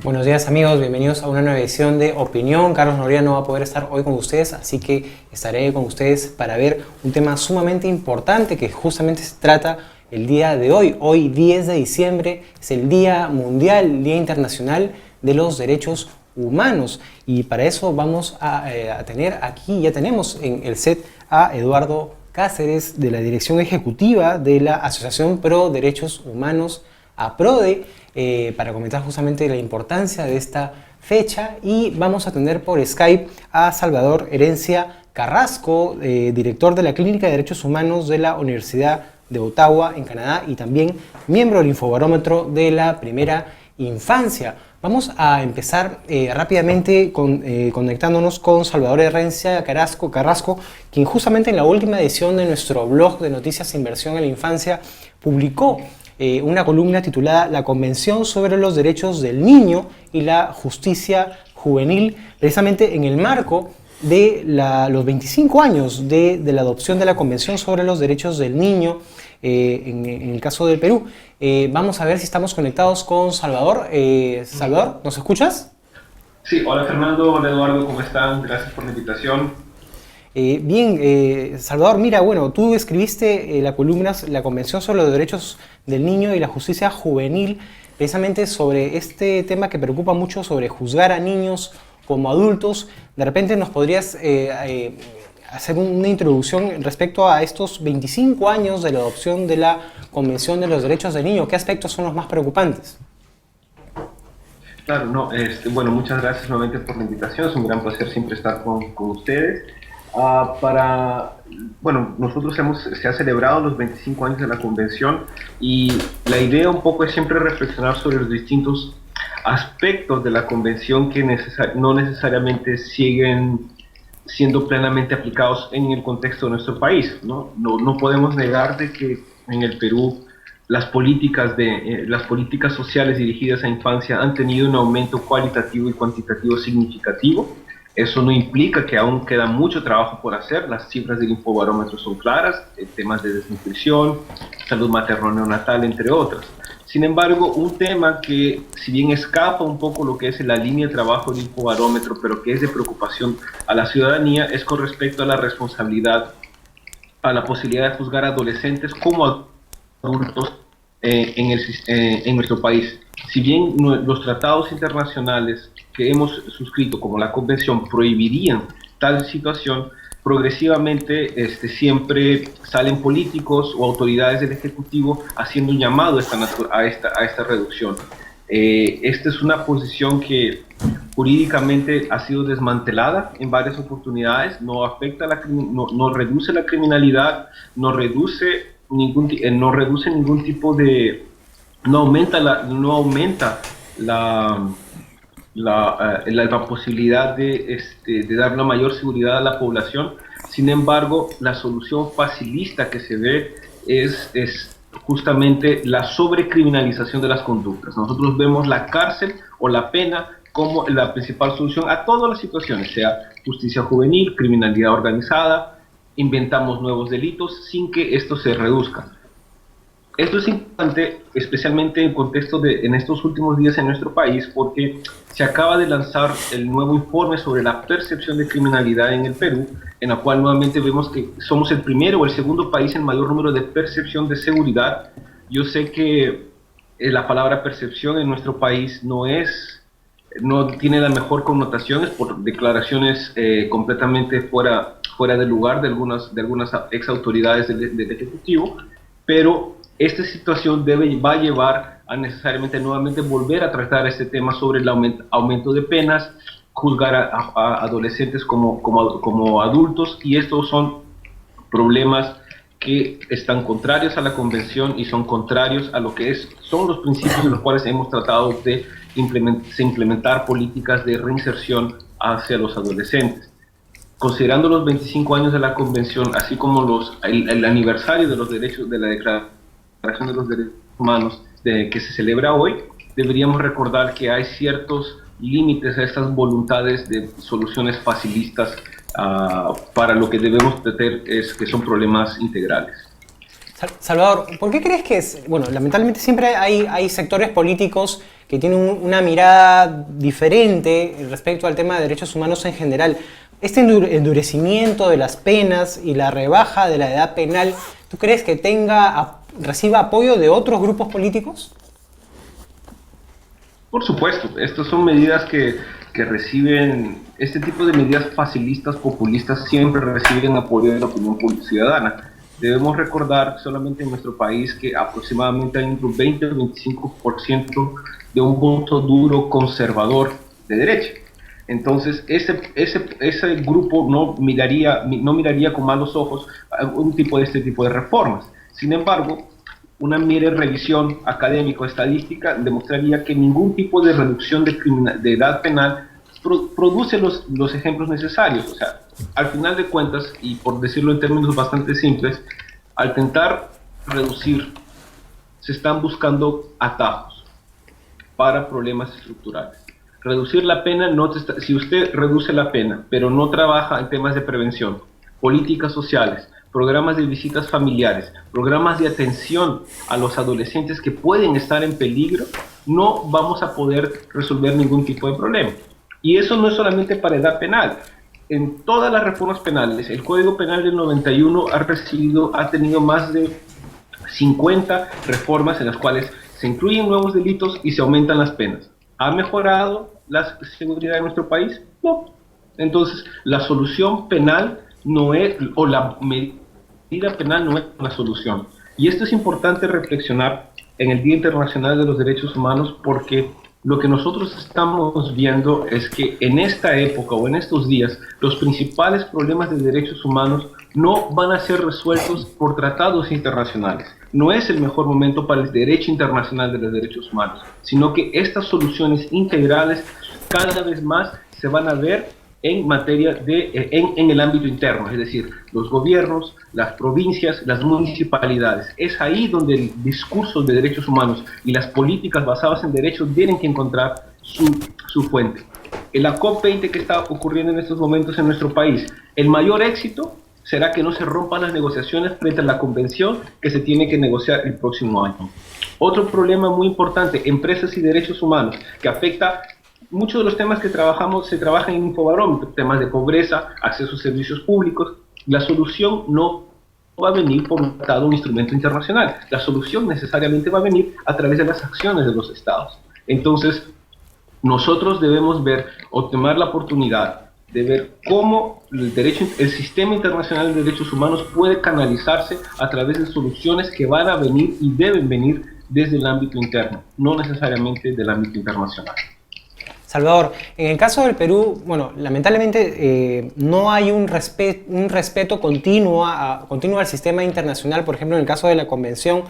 Buenos días amigos, bienvenidos a una nueva edición de Opinión. Carlos Noria no va a poder estar hoy con ustedes, así que estaré con ustedes para ver un tema sumamente importante que justamente se trata el día de hoy. Hoy 10 de diciembre es el Día Mundial, el Día Internacional de los Derechos Humanos. Y para eso vamos a tener aquí, ya tenemos en el set a Eduardo Cáceres de la Dirección Ejecutiva de la Asociación Pro Derechos Humanos, APRODE, para comentar justamente la importancia de esta fecha, y vamos a tener por Skype a Salvador Herencia Carrasco, director de la Clínica de Derechos Humanos de la Universidad de Ottawa en Canadá y también miembro del Infobarómetro de la Primera Infancia. Vamos a empezar rápidamente conectándonos con Salvador Herencia Carrasco, quien justamente en la última edición de nuestro blog de Noticias e Inversión en la Infancia publicó una columna titulada La Convención sobre los Derechos del Niño y la Justicia Juvenil, precisamente en el marco de los 25 años de la adopción de la Convención sobre los Derechos del Niño en el caso del Perú. Vamos a ver si estamos conectados con Salvador. Salvador, ¿nos escuchas? Sí, hola Fernando, hola Eduardo, ¿cómo están? Gracias por la invitación. Bien, Salvador, mira, bueno, tú escribiste la columna La Convención sobre los Derechos del Niño y la Justicia Juvenil, precisamente sobre este tema que preocupa mucho, sobre juzgar a niños como adultos. De repente nos podrías hacer una introducción respecto a estos 25 años de la adopción de la Convención de los Derechos del Niño. ¿Qué aspectos son los más preocupantes? Claro, no, bueno, muchas gracias nuevamente por la invitación, es un gran placer siempre estar con ustedes. Bueno, se ha celebrado los 25 años de la convención y la idea un poco es siempre reflexionar sobre los distintos aspectos de la convención que no necesariamente siguen siendo plenamente aplicados en el contexto de nuestro país, ¿no? No podemos negar de que en el Perú las políticas sociales dirigidas a infancia han tenido un aumento cualitativo y cuantitativo significativo. Eso no implica que aún queda mucho trabajo por hacer. Las cifras del Infobarómetro son claras, temas de desnutrición, salud materno-neonatal, entre otras. Sin embargo, un tema que, si bien escapa un poco lo que es la línea de trabajo del Infobarómetro, pero que es de preocupación a la ciudadanía, es con respecto a la responsabilidad, a la posibilidad de juzgar a adolescentes como adultos en nuestro país. Si bien los tratados internacionales que hemos suscrito, como la Convención, prohibirían tal situación, progresivamente siempre salen políticos o autoridades del Ejecutivo haciendo un llamado a esta reducción. Esta es una posición que jurídicamente ha sido desmantelada en varias oportunidades, no reduce la criminalidad, no aumenta la posibilidad de dar una mayor seguridad a la población. Sin embargo, la solución facilista que se ve es justamente la sobrecriminalización de las conductas. Nosotros vemos la cárcel o la pena como la principal solución a todas las situaciones, sea justicia juvenil, criminalidad organizada. Inventamos nuevos delitos sin que esto se reduzca. Esto es importante, especialmente en contexto en estos últimos días en nuestro país, porque se acaba de lanzar el nuevo informe sobre la percepción de criminalidad en el Perú, en la cual nuevamente vemos que somos el primero o el segundo país en mayor número de percepción de seguridad. Yo sé que la palabra percepción en nuestro país no tiene la mejor connotación, es por declaraciones completamente fuera de lugar de algunas ex autoridades del Ejecutivo, pero esta situación va a llevar a necesariamente nuevamente volver a tratar este tema sobre el aumento de penas, juzgar a adolescentes como adultos, y estos son problemas que están contrarios a la Convención y son contrarios a lo que son los principios en los cuales hemos tratado de implementar políticas de reinserción hacia los adolescentes. Considerando los 25 años de la Convención, así como el aniversario de los derechos de la Declaración de los Derechos Humanos que se celebra hoy, deberíamos recordar que hay ciertos límites a estas voluntades de soluciones facilistas para lo que debemos tener que son problemas integrales. Salvador, ¿por qué crees que es? Bueno, lamentablemente siempre hay sectores políticos que tienen una mirada diferente respecto al tema de derechos humanos en general. Este endurecimiento de las penas y la rebaja de la edad penal, ¿tú crees que reciba apoyo de otros grupos políticos? Por supuesto, estas son medidas que reciben, este tipo de medidas facilistas, populistas, siempre reciben apoyo de la opinión ciudadana. Debemos recordar solamente en nuestro país que aproximadamente hay entre un 20 y 25% de un voto duro conservador de derecha. Entonces, ese grupo no miraría con malos ojos este tipo de reformas. Sin embargo, una mera revisión académico-estadística demostraría que ningún tipo de reducción de edad penal produce los ejemplos necesarios. O sea, al final de cuentas, y por decirlo en términos bastante simples, al intentar reducir, se están buscando atajos para problemas estructurales. Reducir la pena, si usted reduce la pena, pero no trabaja en temas de prevención, políticas sociales, programas de visitas familiares, programas de atención a los adolescentes que pueden estar en peligro, no vamos a poder resolver ningún tipo de problema. Y eso no es solamente para edad penal. En todas las reformas penales, el Código Penal del 91 ha tenido más de 50 reformas en las cuales se incluyen nuevos delitos y se aumentan las penas. ¿Ha mejorado la seguridad de nuestro país? No. Entonces, la solución penal no es, o la medida penal no es la solución. Y esto es importante reflexionar en el Día Internacional de los Derechos Humanos, porque lo que nosotros estamos viendo es que en esta época o en estos días, los principales problemas de derechos humanos no van a ser resueltos por tratados internacionales. No es el mejor momento para el derecho internacional de los derechos humanos, sino que estas soluciones integrales cada vez más se van a ver en materia en el ámbito interno, es decir, los gobiernos, las provincias, las municipalidades. Es ahí donde el discurso de derechos humanos y las políticas basadas en derechos tienen que encontrar su fuente. En la COP20 que está ocurriendo en estos momentos en nuestro país, el mayor éxito será que no se rompan las negociaciones frente a la convención que se tiene que negociar el próximo año. Otro problema muy importante, empresas y derechos humanos, que afecta muchos de los temas que se trabajan en Infobarómetro, temas de pobreza, acceso a servicios públicos. La solución no va a venir por un tratado, un instrumento internacional. La solución necesariamente va a venir a través de las acciones de los estados. Entonces, nosotros debemos ver o tomar la oportunidad de ver cómo el sistema internacional de derechos humanos puede canalizarse a través de soluciones que van a venir y deben venir desde el ámbito interno, no necesariamente del ámbito internacional. Salvador, en el caso del Perú, bueno, lamentablemente no hay un respeto continuo al sistema internacional. Por ejemplo, en el caso de la Convención,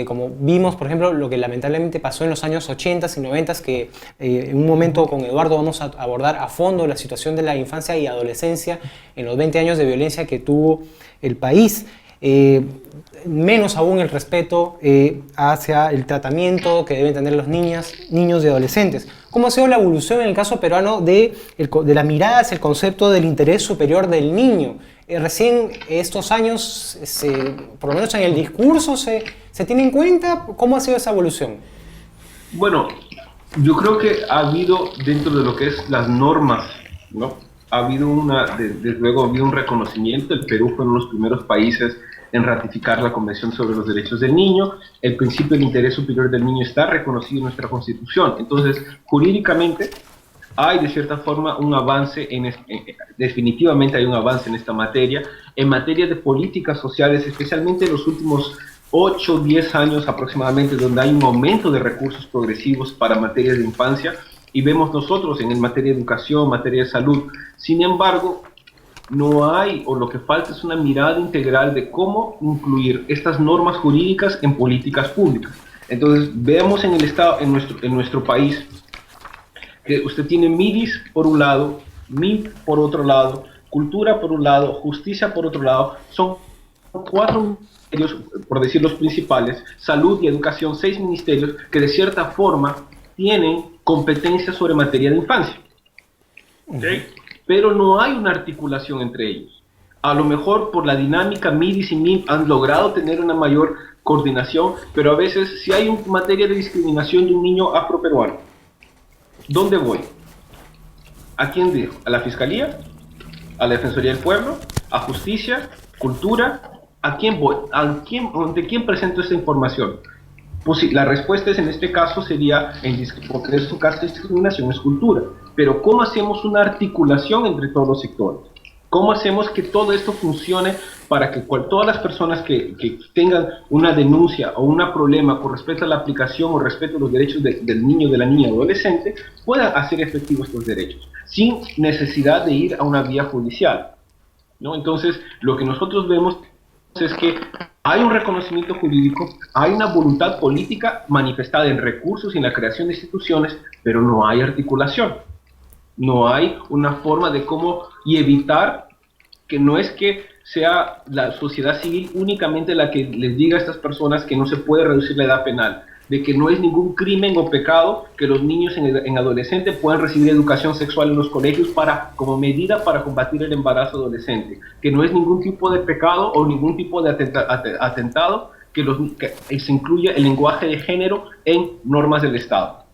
como vimos, por ejemplo, lo que lamentablemente pasó en los años 80 y 90, que en un momento con Eduardo vamos a abordar a fondo la situación de la infancia y adolescencia en los 20 años de violencia que tuvo el país. Menos aún el respeto hacia el tratamiento que deben tener los niños y adolescentes. ¿Cómo ha sido la evolución en el caso peruano de la mirada hacia el concepto del interés superior del niño? Recién estos años, por lo menos en el discurso, se tiene en cuenta. ¿Cómo ha sido esa evolución? Bueno, yo creo que ha habido, dentro de lo que es las normas, ¿no? Ha habido desde luego ha habido un reconocimiento. El Perú fue uno de los primeros países en ratificar la Convención sobre los Derechos del Niño. El principio del interés superior del niño está reconocido en nuestra Constitución. Entonces, jurídicamente, hay de cierta forma un avance, definitivamente hay un avance en esta materia. En materia de políticas sociales, especialmente en los últimos 8 o 10 años aproximadamente, donde hay un aumento de recursos progresivos para materias de infancia, y vemos nosotros en materia de educación, materia de salud. Sin embargo, no hay, o lo que falta es una mirada integral de cómo incluir estas normas jurídicas en políticas públicas. Entonces, vemos en el Estado, en nuestro país, que usted tiene MIDIS por un lado, MIP por otro lado, cultura por un lado, justicia por otro lado. Son 4 ministerios, por decir los principales, salud y educación, 6 ministerios que de cierta forma tienen competencias sobre materia de infancia. ¿Okay? Pero no hay una articulación entre ellos. A lo mejor por la dinámica MIDIS y MIM han logrado tener una mayor coordinación, pero a veces si hay una materia de discriminación de un niño afroperuano, ¿dónde voy? ¿A quién digo? ¿A la Fiscalía? ¿A la Defensoría del Pueblo? ¿A Justicia? ¿Cultura? ¿A quién voy? ¿Ante quién presento esta información? Pues sí, la respuesta es, en este caso sería, porque en este caso discriminación es cultura, pero ¿cómo hacemos una articulación entre todos los sectores? ¿Cómo hacemos que todo esto funcione para que todas las personas que tengan una denuncia o un problema con respecto a la aplicación o respecto a los derechos del niño, de la niña o adolescente, puedan hacer efectivos estos derechos, sin necesidad de ir a una vía judicial, ¿no? Entonces, lo que nosotros vemos es que hay un reconocimiento jurídico, hay una voluntad política manifestada en recursos y en la creación de instituciones, pero no hay articulación. No hay una forma de cómo y evitar que no es que sea la sociedad civil únicamente la que les diga a estas personas que no se puede reducir la edad penal, de que no es ningún crimen o pecado que los niños en adolescente puedan recibir educación sexual en los colegios como medida para combatir el embarazo adolescente, que no es ningún tipo de pecado o ningún tipo de atentado que se incluya el lenguaje de género en normas del Estado.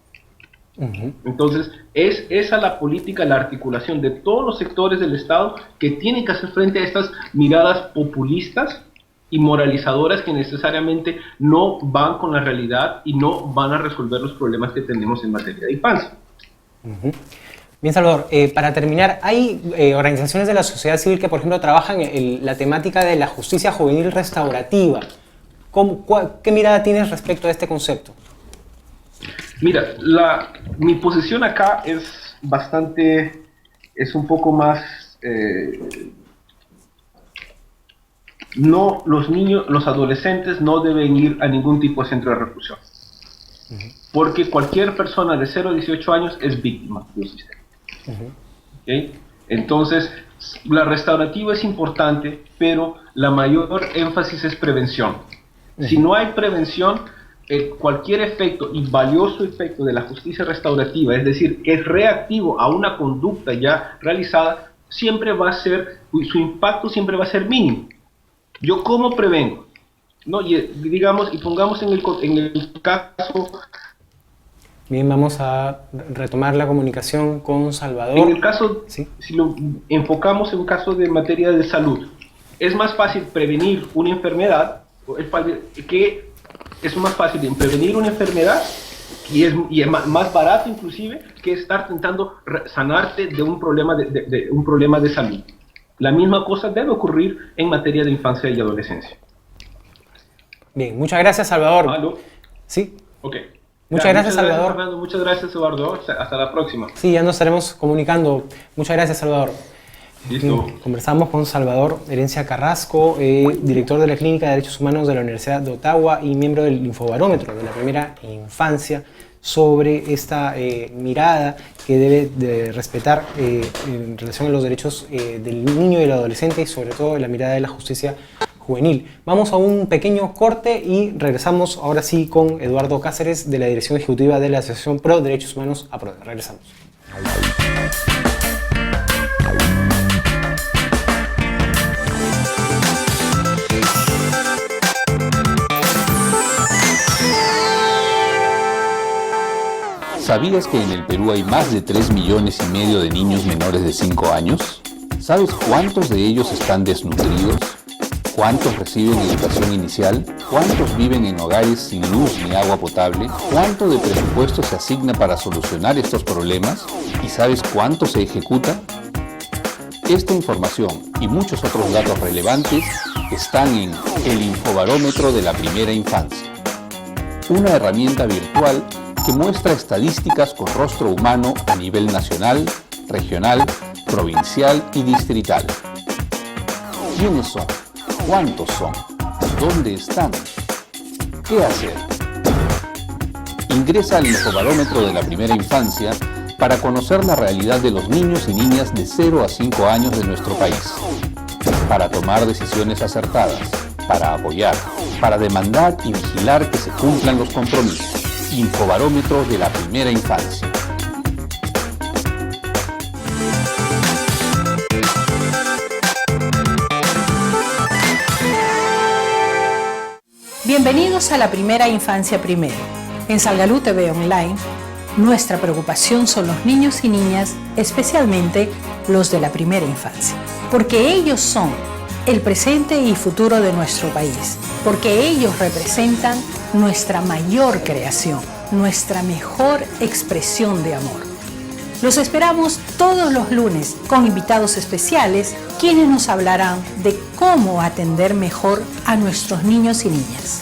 Entonces, es esa la política, la articulación de todos los sectores del Estado que tienen que hacer frente a estas miradas populistas y moralizadoras que necesariamente no van con la realidad y no van a resolver los problemas que tenemos en materia de infancia. Bien, Salvador, para terminar, hay organizaciones de la sociedad civil que, por ejemplo, trabajan en la temática de la justicia juvenil restaurativa. ¿Qué mirada tienes respecto a este concepto? Mira, mi posición acá es un poco más, no, los adolescentes no deben ir a ningún tipo de centro de reclusión, porque cualquier persona de 0 a 18 años es víctima del sistema. ¿Okay? Entonces, la restaurativa es importante, pero la mayor énfasis es prevención. Si no hay prevención, cualquier efecto y valioso efecto de la justicia restaurativa, es decir, que es reactivo a una conducta ya realizada, su impacto siempre va a ser mínimo. ¿Yo cómo prevengo? ¿No? Y pongamos en el caso... Bien, vamos a retomar la comunicación con Salvador. En el caso, ¿sí? Si lo enfocamos en un caso de materia de salud, es más fácil prevenir una enfermedad, es más fácil prevenir una enfermedad y es más barato inclusive que estar intentando sanarte de un problema de salud. La misma cosa debe ocurrir en materia de infancia y adolescencia. Bien, muchas gracias, Salvador. ¿Aló? Sí. Ok. Muchas gracias, Salvador. Gracias, Fernando. Muchas gracias, Eduardo. Hasta la próxima. Sí, ya nos estaremos comunicando. Muchas gracias, Salvador. Listo. Conversamos con Salvador Herencia Carrasco, director de la Clínica de Derechos Humanos de la Universidad de Ottawa y miembro del Infobarómetro de la Primera Infancia, sobre esta mirada que debe de respetar en relación a los derechos del niño y del adolescente y sobre todo la mirada de la justicia juvenil. Vamos a un pequeño corte y regresamos ahora sí con Eduardo Cáceres de la Dirección Ejecutiva de la Asociación Pro Derechos Humanos APRODE. Regresamos. ¿Sabías que en el Perú hay más de 3,5 millones de niños menores de 5 años? ¿Sabes cuántos de ellos están desnutridos? ¿Cuántos reciben educación inicial? ¿Cuántos viven en hogares sin luz ni agua potable? ¿Cuánto de presupuesto se asigna para solucionar estos problemas? ¿Y sabes cuánto se ejecuta? Esta información y muchos otros datos relevantes están en el Infobarómetro de la Primera Infancia, una herramienta virtual que muestra estadísticas con rostro humano a nivel nacional, regional, provincial y distrital. ¿Quiénes son? ¿Cuántos son? ¿Dónde están? ¿Qué hacer? Ingresa al Infobarómetro de la Primera Infancia para conocer la realidad de los niños y niñas de 0 a 5 años de nuestro país, para tomar decisiones acertadas, para apoyar, para demandar y vigilar que se cumplan los compromisos. Infobarómetro de la Primera Infancia. Bienvenidos a la primera infancia primero. En Salgalú TV Online, nuestra preocupación son los niños y niñas, especialmente los de la primera infancia, porque ellos son el presente y futuro de nuestro país, porque ellos representan nuestra mayor creación, nuestra mejor expresión de amor. Los esperamos todos los lunes con invitados especiales, quienes nos hablarán de cómo atender mejor a nuestros niños y niñas.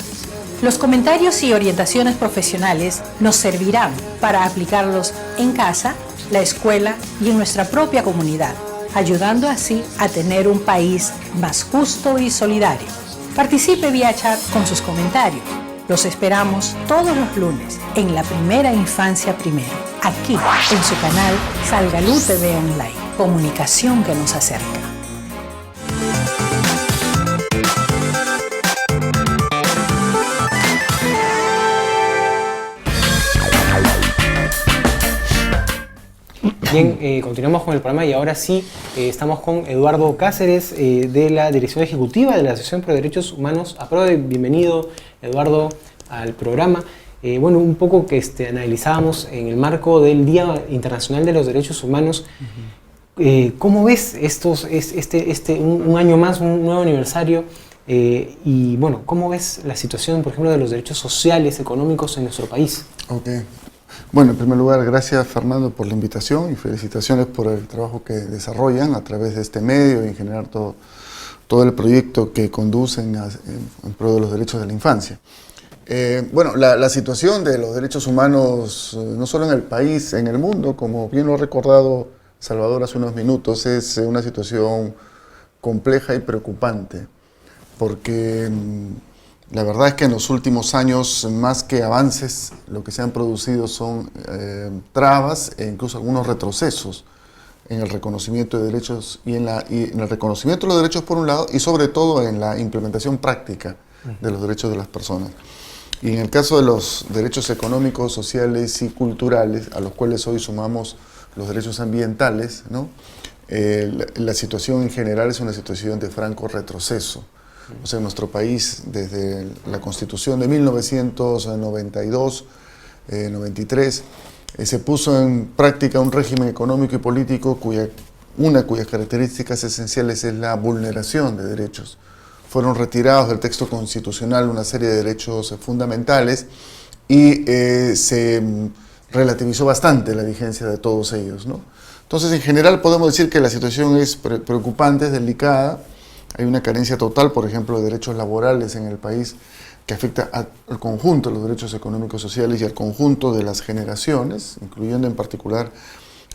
Los comentarios y orientaciones profesionales nos servirán para aplicarlos en casa, la escuela y en nuestra propia comunidad, ayudando así a tener un país más justo y solidario. Participe vía chat con sus comentarios. Los esperamos todos los lunes en la primera infancia primero, aquí en su canal Salgalú TV Online. Comunicación que nos acerca. Bien, continuamos con el programa y ahora sí estamos con Eduardo Cáceres de la Dirección Ejecutiva de la Asociación Pro Derechos Humanos APRODE. Bienvenido, Eduardo, al programa. Bueno, un poco que analizábamos en el marco del Día Internacional de los Derechos Humanos. ¿Cómo ves un año más, un nuevo aniversario? Y bueno, ¿cómo ves la situación, por ejemplo, de los derechos sociales, económicos en nuestro país? Okay. Bueno, en primer lugar, gracias Fernando por la invitación y felicitaciones por el trabajo que desarrollan a través de este medio y en general todo el proyecto que conducen en pro de los derechos de la infancia. Bueno, la situación de los derechos humanos, no solo en el país, en el mundo, como bien lo ha recordado Salvador hace unos minutos, es una situación compleja y preocupante, porque la verdad es que en los últimos años, más que avances, lo que se han producido son trabas e incluso algunos retrocesos en el reconocimiento de derechos y en el reconocimiento de los derechos por un lado y sobre todo en la implementación práctica de los derechos de las personas. Y en el caso de los derechos económicos, sociales y culturales, a los cuales hoy sumamos los derechos ambientales, ¿no? La situación en general es una situación de franco retroceso. O sea, en nuestro país, desde la Constitución de 1992, 93, se puso en práctica un régimen económico y político cuyas características esenciales es la vulneración de derechos. Fueron retirados del texto constitucional una serie de derechos fundamentales y se relativizó bastante la vigencia de todos ellos, ¿no? Entonces, en general podemos decir que la situación es preocupante, es delicada. Hay una carencia total, por ejemplo, de derechos laborales en el país que afecta al conjunto de los derechos económicos sociales y al conjunto de las generaciones, incluyendo en particular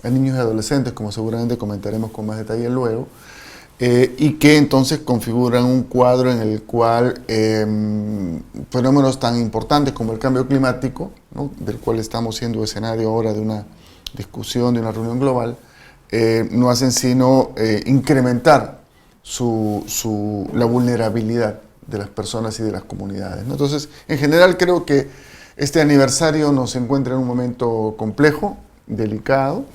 a niños y adolescentes, como seguramente comentaremos con más detalle luego, y que entonces configuran un cuadro en el cual fenómenos tan importantes como el cambio climático, ¿no?, del cual estamos siendo escenario ahora de una discusión, de una reunión global, no hacen sino incrementar la vulnerabilidad de las personas y de las comunidades, ¿no? Entonces, en general creo que este aniversario nos encuentra en un momento complejo, delicado,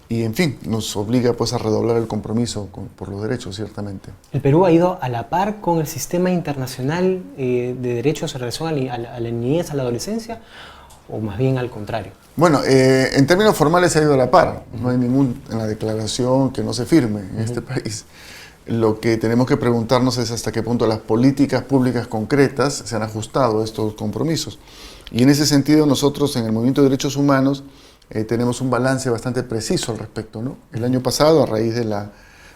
y en fin, nos obliga pues a redoblar el compromiso por los derechos, ciertamente. ¿El Perú ha ido a la par con el sistema internacional de derechos en relación a la niñez, a la adolescencia, o más bien al contrario? Bueno, en términos formales se ha ido a la par. No hay en la declaración que no se firme en este país. Lo que tenemos que preguntarnos es hasta qué punto las políticas públicas concretas se han ajustado a estos compromisos. Y en ese sentido nosotros en el Movimiento de Derechos Humanos tenemos un balance bastante preciso al respecto, ¿no? El año pasado, a raíz de la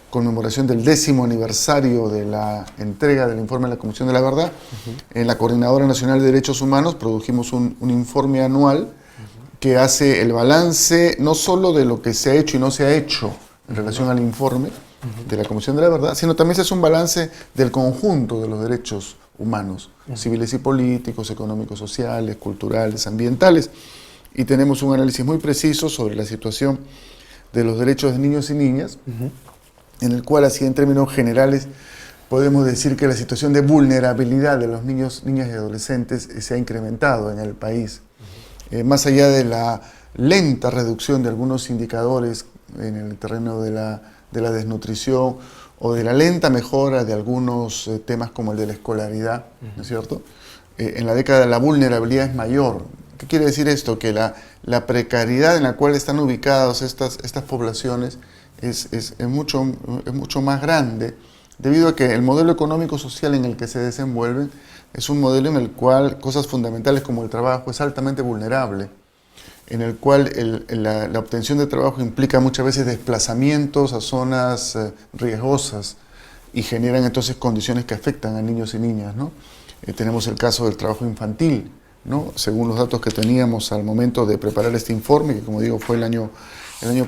conmemoración del 10º aniversario de la entrega del informe de la Comisión de la Verdad, en la Coordinadora Nacional de Derechos Humanos produjimos un informe anual que hace el balance no solo de lo que se ha hecho y no se ha hecho en relación al informe de la Comisión de la Verdad, sino también se hace un balance del conjunto de los derechos humanos, civiles y políticos, económicos, sociales, culturales, ambientales, y tenemos un análisis muy preciso sobre la situación de los derechos de niños y niñas, en el cual, así en términos generales, podemos decir que la situación de vulnerabilidad de los niños, niñas y adolescentes se ha incrementado en el país. Más allá de la lenta reducción de algunos indicadores en el terreno de la desnutrición o de la lenta mejora de algunos temas como el de la escolaridad, ¿no es cierto? en la década la vulnerabilidad es mayor. ¿Qué quiere decir esto? Que la precariedad en la cual están ubicadas estas poblaciones es mucho más grande, debido a que el modelo económico-social en el que se desenvuelven es un modelo en el cual cosas fundamentales como el trabajo es altamente vulnerable, en el cual la obtención de trabajo implica muchas veces desplazamientos a zonas riesgosas y generan entonces condiciones que afectan a niños y niñas, ¿no? Tenemos el caso del trabajo infantil, ¿no? Según los datos que teníamos al momento de preparar este informe, que como digo fue el año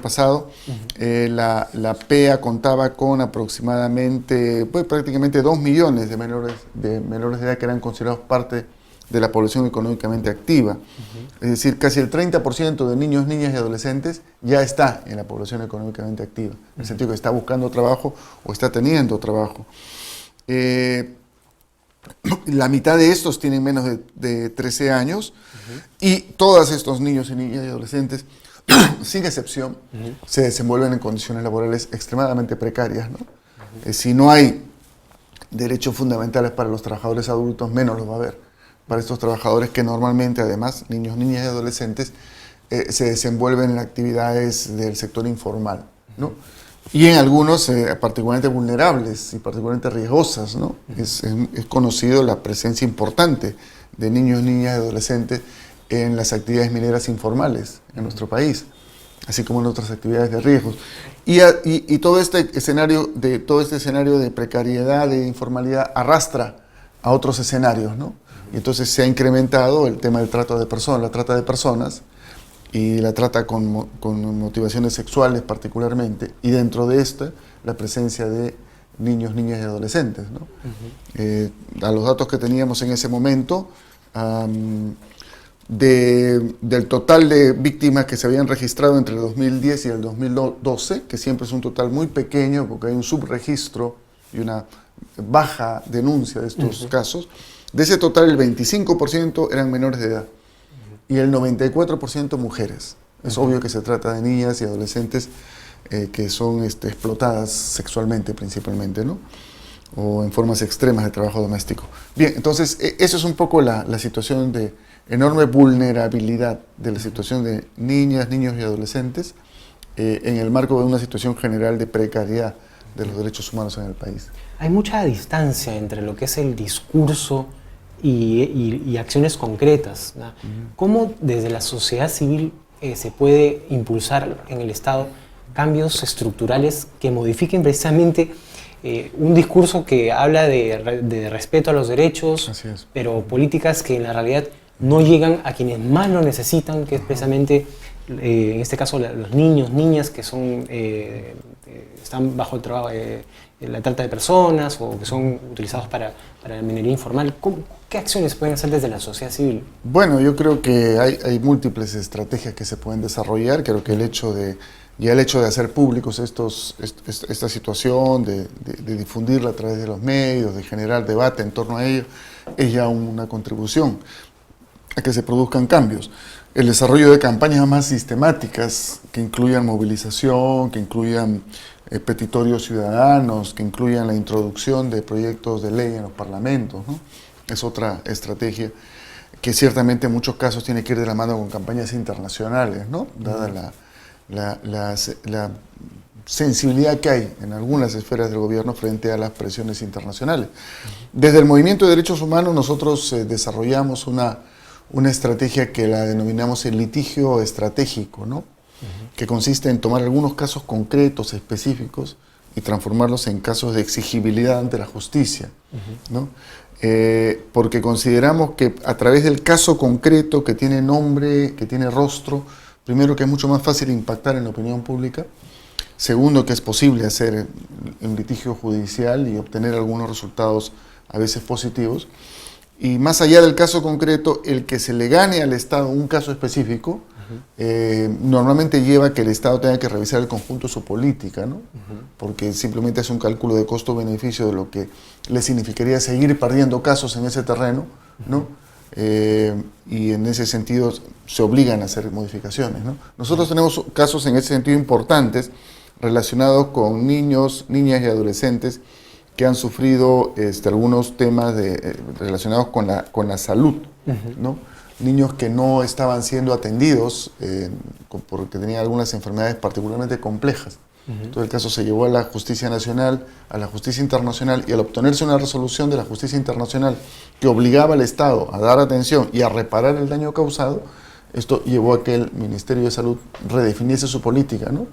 pasado, la PEA contaba con aproximadamente, pues prácticamente 2 millones de menores de edad que eran considerados parte de la población económicamente activa. Es decir, casi el 30% de niños, niñas y adolescentes ya está en la población económicamente activa, en el sentido que está buscando trabajo o está teniendo trabajo. La mitad de estos tienen menos de 13 años y todos estos niños y niñas y adolescentes, sin excepción, se desenvuelven en condiciones laborales extremadamente precarias, ¿no? Si no hay derechos fundamentales para los trabajadores adultos, menos los va a haber para estos trabajadores que normalmente, además, niños, niñas y adolescentes, se desenvuelven en actividades del sector informal, ¿no? Y en algunos particularmente vulnerables y particularmente riesgosas, ¿no? Es conocido la presencia importante de niños, niñas y adolescentes en las actividades mineras informales en nuestro país, así como en otras actividades de riesgos. Y todo este escenario de precariedad, de informalidad, arrastra a otros escenarios, ¿no? Y entonces se ha incrementado el tema del trato de personas, la trata de personas, y la trata con motivaciones sexuales particularmente, y dentro de esta la presencia de niños, niñas y adolescentes, ¿no? A los datos que teníamos en ese momento, del total de víctimas que se habían registrado entre el 2010 y el 2012, que siempre es un total muy pequeño porque hay un subregistro y una baja denuncia de estos casos, de ese total el 25% eran menores de edad y el 94% mujeres. Es obvio que se trata de niñas y adolescentes que son explotadas sexualmente principalmente, ¿no? O en formas extremas de trabajo doméstico. Bien, entonces eso es un poco la situación de enorme vulnerabilidad de la situación de niñas, niños y adolescentes en el marco de una situación general de precariedad de los derechos humanos en el país. Hay mucha distancia entre lo que es el discurso y acciones concretas, ¿no? ¿Cómo desde la sociedad civil se puede impulsar en el Estado cambios estructurales que modifiquen precisamente un discurso que habla de respeto a los derechos, pero políticas que en la realidad no llegan a quienes más lo necesitan, que es precisamente, en este caso, los niños, niñas que son, están bajo el trabajo, la trata de personas o que son utilizados para la minería informal? ¿Qué acciones pueden hacer desde la sociedad civil? Bueno, yo creo que hay múltiples estrategias que se pueden desarrollar. Creo que el hecho de hacer públicos esta situación, de difundirla a través de los medios, de generar debate en torno a ello, es ya una contribución a que se produzcan cambios. El desarrollo de campañas más sistemáticas que incluyan movilización, que incluyan petitorios ciudadanos, que incluyan la introducción de proyectos de ley en los parlamentos, ¿no? Es otra estrategia que ciertamente en muchos casos tiene que ir de la mano con campañas internacionales, ¿no? Dada la sensibilidad que hay en algunas esferas del gobierno frente a las presiones internacionales. Desde el Movimiento de Derechos Humanos nosotros desarrollamos una estrategia que la denominamos el litigio estratégico, ¿no? Que consiste en tomar algunos casos concretos, específicos, y transformarlos en casos de exigibilidad ante la justicia, ¿no? Porque consideramos que a través del caso concreto, que tiene nombre, que tiene rostro, primero, que es mucho más fácil impactar en la opinión pública; segundo, que es posible hacer un litigio judicial y obtener algunos resultados a veces positivos; y más allá del caso concreto, el que se le gane al Estado un caso específico normalmente lleva a que el Estado tenga que revisar el conjunto de su política, ¿no? Porque simplemente es un cálculo de costo-beneficio de lo que le significaría seguir perdiendo casos en ese terreno, ¿no? Y en ese sentido se obligan a hacer modificaciones, ¿no? Nosotros tenemos casos en ese sentido importantes relacionados con niños, niñas y adolescentes que han sufrido algunos temas relacionados con la salud, ¿no? Niños que no estaban siendo atendidos porque tenían algunas enfermedades particularmente complejas. Entonces el caso se llevó a la justicia nacional, a la justicia internacional, y al obtenerse una resolución de la justicia internacional que obligaba al Estado a dar atención y a reparar el daño causado, esto llevó a que el Ministerio de Salud redefiniese su política, ¿no?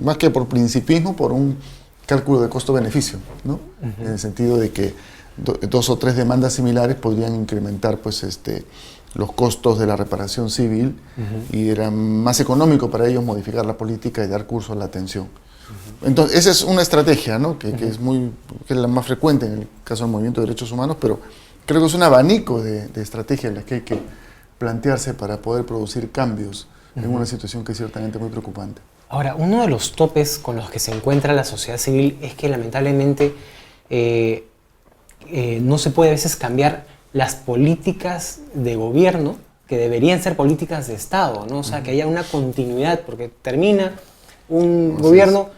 Más que por principismo, por un cálculo de costo-beneficio, ¿no? En el sentido de que 2 o 3 demandas similares podrían incrementar pues, los costos de la reparación civil, y era más económico para ellos modificar la política y dar curso a la atención. Entonces, esa es una estrategia, ¿no? que es la más frecuente en el caso del movimiento de derechos humanos, pero creo que es un abanico de estrategias en las que hay que plantearse para poder producir cambios en una situación que es ciertamente muy preocupante. Ahora, uno de los topes con los que se encuentra la sociedad civil es que lamentablemente no se puede a veces cambiar las políticas de gobierno que deberían ser políticas de Estado, ¿no? O sea, que haya una continuidad, porque termina un gobierno,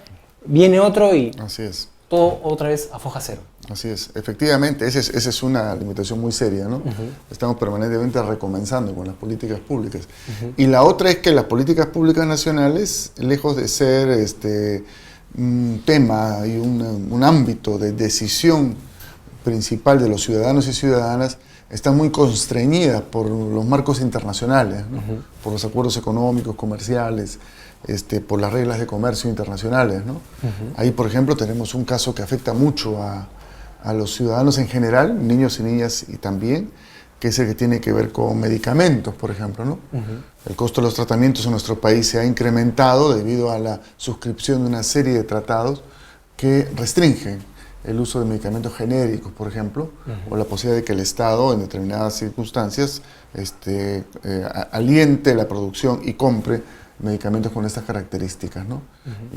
viene otro y todo otra vez a foja cero. Así es, efectivamente, esa es una limitación muy seria, ¿no? Estamos permanentemente recomenzando con las políticas públicas. Y la otra es que las políticas públicas nacionales, lejos de ser un tema y un ámbito de decisión principal de los ciudadanos y ciudadanas, están muy constreñidas por los marcos internacionales, ¿no? Por los acuerdos económicos, comerciales, por las reglas de comercio internacionales, ¿no? Ahí, por ejemplo, tenemos un caso que afecta mucho a los ciudadanos en general, niños y niñas y también, que es el que tiene que ver con medicamentos, por ejemplo, ¿no? El costo de los tratamientos en nuestro país se ha incrementado debido a la suscripción de una serie de tratados que restringen el uso de medicamentos genéricos, por ejemplo, o la posibilidad de que el Estado, en determinadas circunstancias, aliente la producción y compre medicamentos con estas características, ¿no?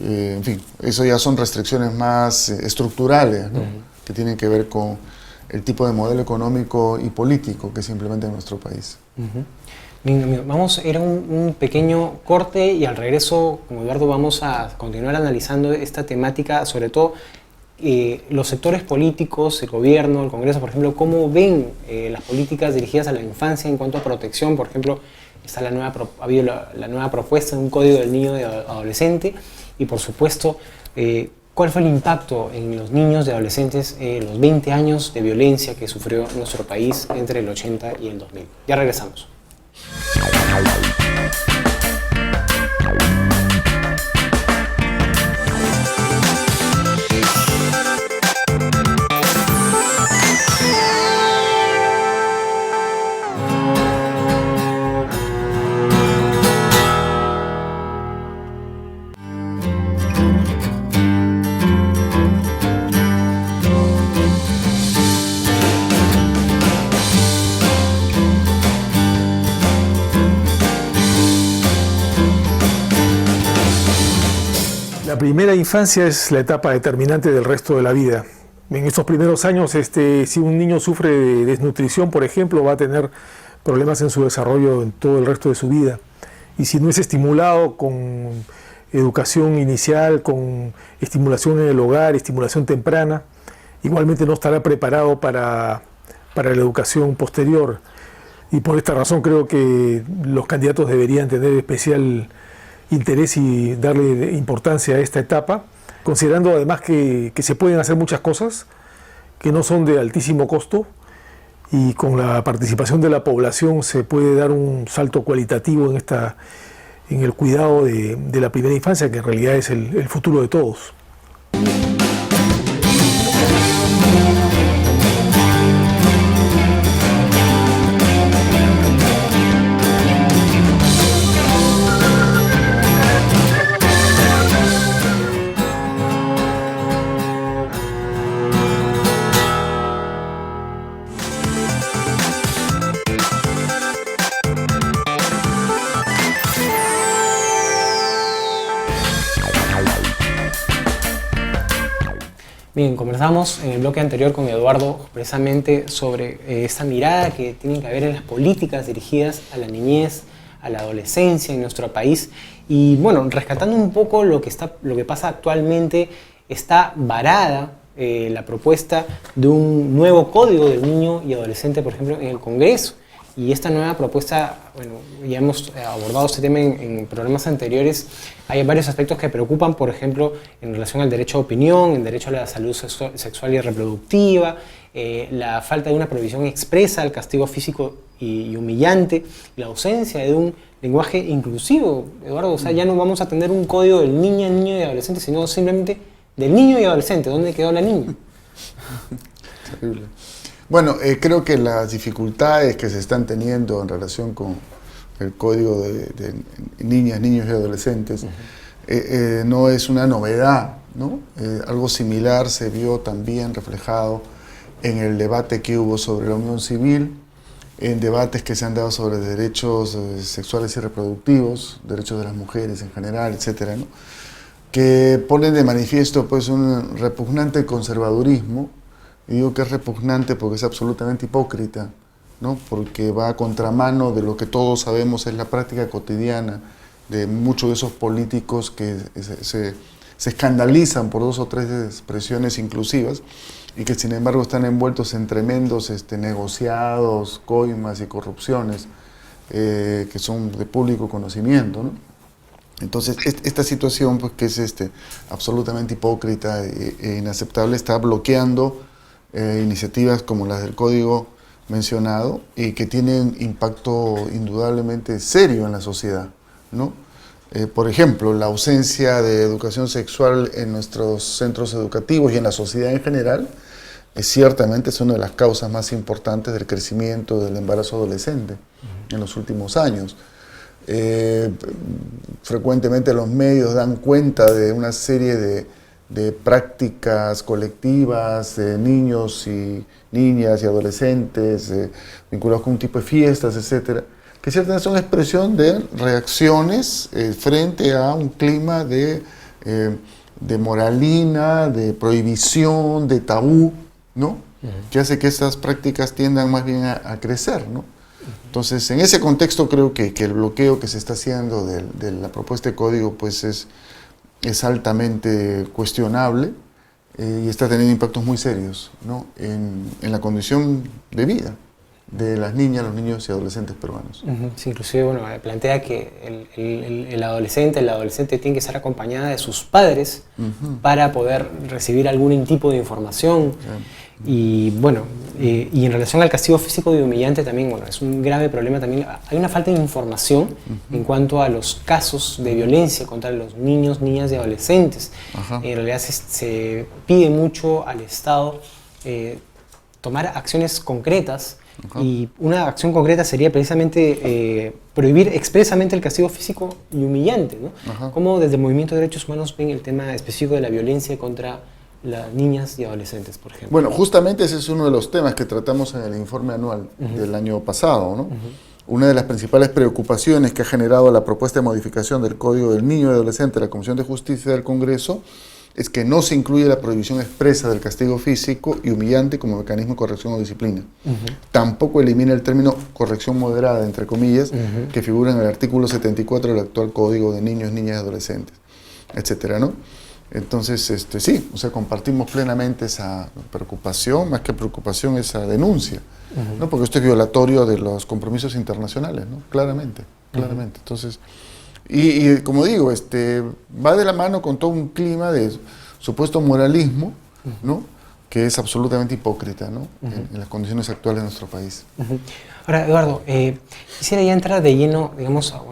En fin, eso ya son restricciones más estructurales, ¿no? Que tienen que ver con el tipo de modelo económico y político que se implementa en nuestro país. Vamos a ir a un pequeño corte y al regreso, como Eduardo, vamos a continuar analizando esta temática, sobre todo los sectores políticos, el gobierno, el Congreso, por ejemplo, cómo ven las políticas dirigidas a la infancia en cuanto a protección. Por ejemplo, está ha habido la nueva propuesta de un código del niño y adolescente, y por supuesto, ¿cuál fue el impacto en los niños y adolescentes los 20 años de violencia que sufrió nuestro país entre el 80 y el 2000? Ya regresamos. La primera infancia es la etapa determinante del resto de la vida. En estos primeros años, si un niño sufre de desnutrición, por ejemplo, va a tener problemas en su desarrollo en todo el resto de su vida. Y si no es estimulado con educación inicial, con estimulación en el hogar, estimulación temprana, igualmente no estará preparado para la educación posterior. Y por esta razón creo que los candidatos deberían tener especial interés y darle importancia a esta etapa, considerando además que se pueden hacer muchas cosas que no son de altísimo costo, y con la participación de la población se puede dar un salto cualitativo en el cuidado de la primera infancia, que en realidad es el futuro de todos. Bien, conversamos en el bloque anterior con Eduardo precisamente sobre esta mirada que tiene que haber en las políticas dirigidas a la niñez, a la adolescencia en nuestro país. Y bueno, rescatando un poco lo que pasa actualmente, está varada la propuesta de un nuevo código del niño y adolescente, por ejemplo, en el Congreso. Y esta nueva propuesta, bueno, ya hemos abordado este tema en programas anteriores. Hay varios aspectos que preocupan, por ejemplo, en relación al derecho a opinión, el derecho a la salud sexual y reproductiva, la falta de una prohibición expresa al castigo físico y humillante, y la ausencia de un lenguaje inclusivo, Eduardo. O sea, ya no vamos a tener un código del niño y adolescente, sino simplemente del niño y adolescente. ¿Dónde quedó la niña? Terrible. Bueno, creo que las dificultades que se están teniendo en relación con el código de niñas, niños y adolescentes no es una novedad, ¿no? Algo similar se vio también reflejado en el debate que hubo sobre la unión civil, en debates que se han dado sobre derechos sexuales y reproductivos, derechos de las mujeres en general, etcétera, ¿no? Que ponen de manifiesto pues un repugnante conservadurismo. Y digo que es repugnante porque es absolutamente hipócrita, ¿no? Porque va a contramano de lo que todos sabemos es la práctica cotidiana de muchos de esos políticos que se escandalizan por 2 o 3 expresiones inclusivas y que sin embargo están envueltos en tremendos negociados, coimas y corrupciones que son de público conocimiento, ¿no? Entonces, esta situación, pues, que es absolutamente hipócrita e inaceptable, está bloqueando iniciativas como las del código mencionado y que tienen impacto indudablemente serio en la sociedad, ¿no? Por ejemplo, la ausencia de educación sexual en nuestros centros educativos y en la sociedad en general ciertamente es una de las causas más importantes del crecimiento del embarazo adolescente en los últimos años. Frecuentemente los medios dan cuenta de una serie de prácticas colectivas de niños y niñas y adolescentes vinculados con un tipo de fiestas, etcétera, que ciertamente son expresión de reacciones frente a un clima de moralina, de prohibición, de tabú, ¿no? Que hace que estas prácticas tiendan más bien a crecer, ¿no? Entonces, en ese contexto creo que el bloqueo que se está haciendo de la propuesta de código pues es altamente cuestionable y está teniendo impactos muy serios, ¿no? en la condición de vida de las niñas, los niños y adolescentes peruanos. Sí, inclusive, bueno, plantea que el adolescente tiene que ser acompañada de sus padres para poder recibir algún tipo de información. Y bueno, y en relación al castigo físico y humillante también, bueno, es un grave problema también. Hay una falta de información en cuanto a los casos de violencia contra los niños, niñas y adolescentes. En realidad se pide mucho al Estado tomar acciones concretas. Y una acción concreta sería precisamente prohibir expresamente el castigo físico y humillante, ¿no? ¿Cómo desde el Movimiento de Derechos Humanos ven el tema específico de la violencia contra las niñas y adolescentes, por ejemplo? Bueno, justamente ese es uno de los temas que tratamos en el informe anual del año pasado, ¿no? Una de las principales preocupaciones que ha generado la propuesta de modificación del Código del Niño y Adolescente de la Comisión de Justicia del Congreso es que no se incluye la prohibición expresa del castigo físico y humillante como mecanismo de corrección o disciplina. Tampoco elimina el término corrección moderada, entre comillas, que figura en el artículo 74 del actual Código de Niños, Niñas y Adolescentes, etcétera, ¿no? Entonces, sí, o sea, compartimos plenamente esa preocupación, más que preocupación, esa denuncia, ¿no? Porque esto es violatorio de los compromisos internacionales, ¿no? Claramente. Entonces, y como digo, va de la mano con todo un clima de supuesto moralismo, ¿no? Que es absolutamente hipócrita, ¿no? En las condiciones actuales de nuestro país. Ahora, Eduardo, quisiera ya entrar de lleno, digamos, a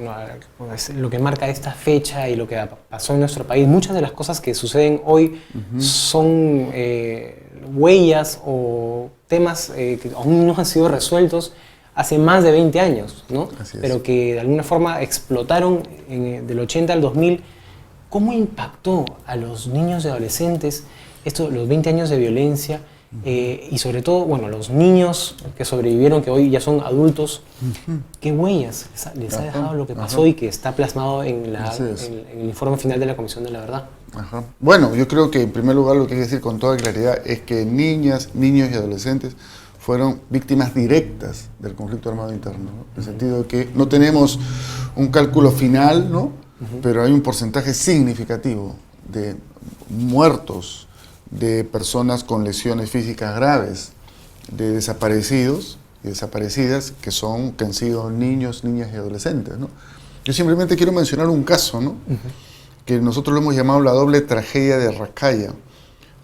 lo que marca esta fecha y lo que pasó en nuestro país. Muchas de las cosas que suceden hoy son huellas o temas que aún no han sido resueltos hace más de 20 años, ¿no? Pero que de alguna forma explotaron del 80 al 2000. ¿Cómo impactó a los niños y adolescentes los 20 años de violencia? Y sobre todo, bueno, los niños que sobrevivieron, que hoy ya son adultos, ¿qué huellas les ha dejado lo que pasó y que está plasmado en el informe final de la Comisión de la Verdad? Bueno, yo creo que en primer lugar lo que hay que decir con toda claridad es que niñas, niños y adolescentes fueron víctimas directas del conflicto armado interno, ¿no? En el sentido de que no tenemos un cálculo final, ¿no? Pero hay un porcentaje significativo de muertos, de personas con lesiones físicas graves, de desaparecidos y desaparecidas que han sido niños, niñas y adolescentes, ¿no? Yo simplemente quiero mencionar un caso, ¿no? Que nosotros lo hemos llamado la doble tragedia de Racaya.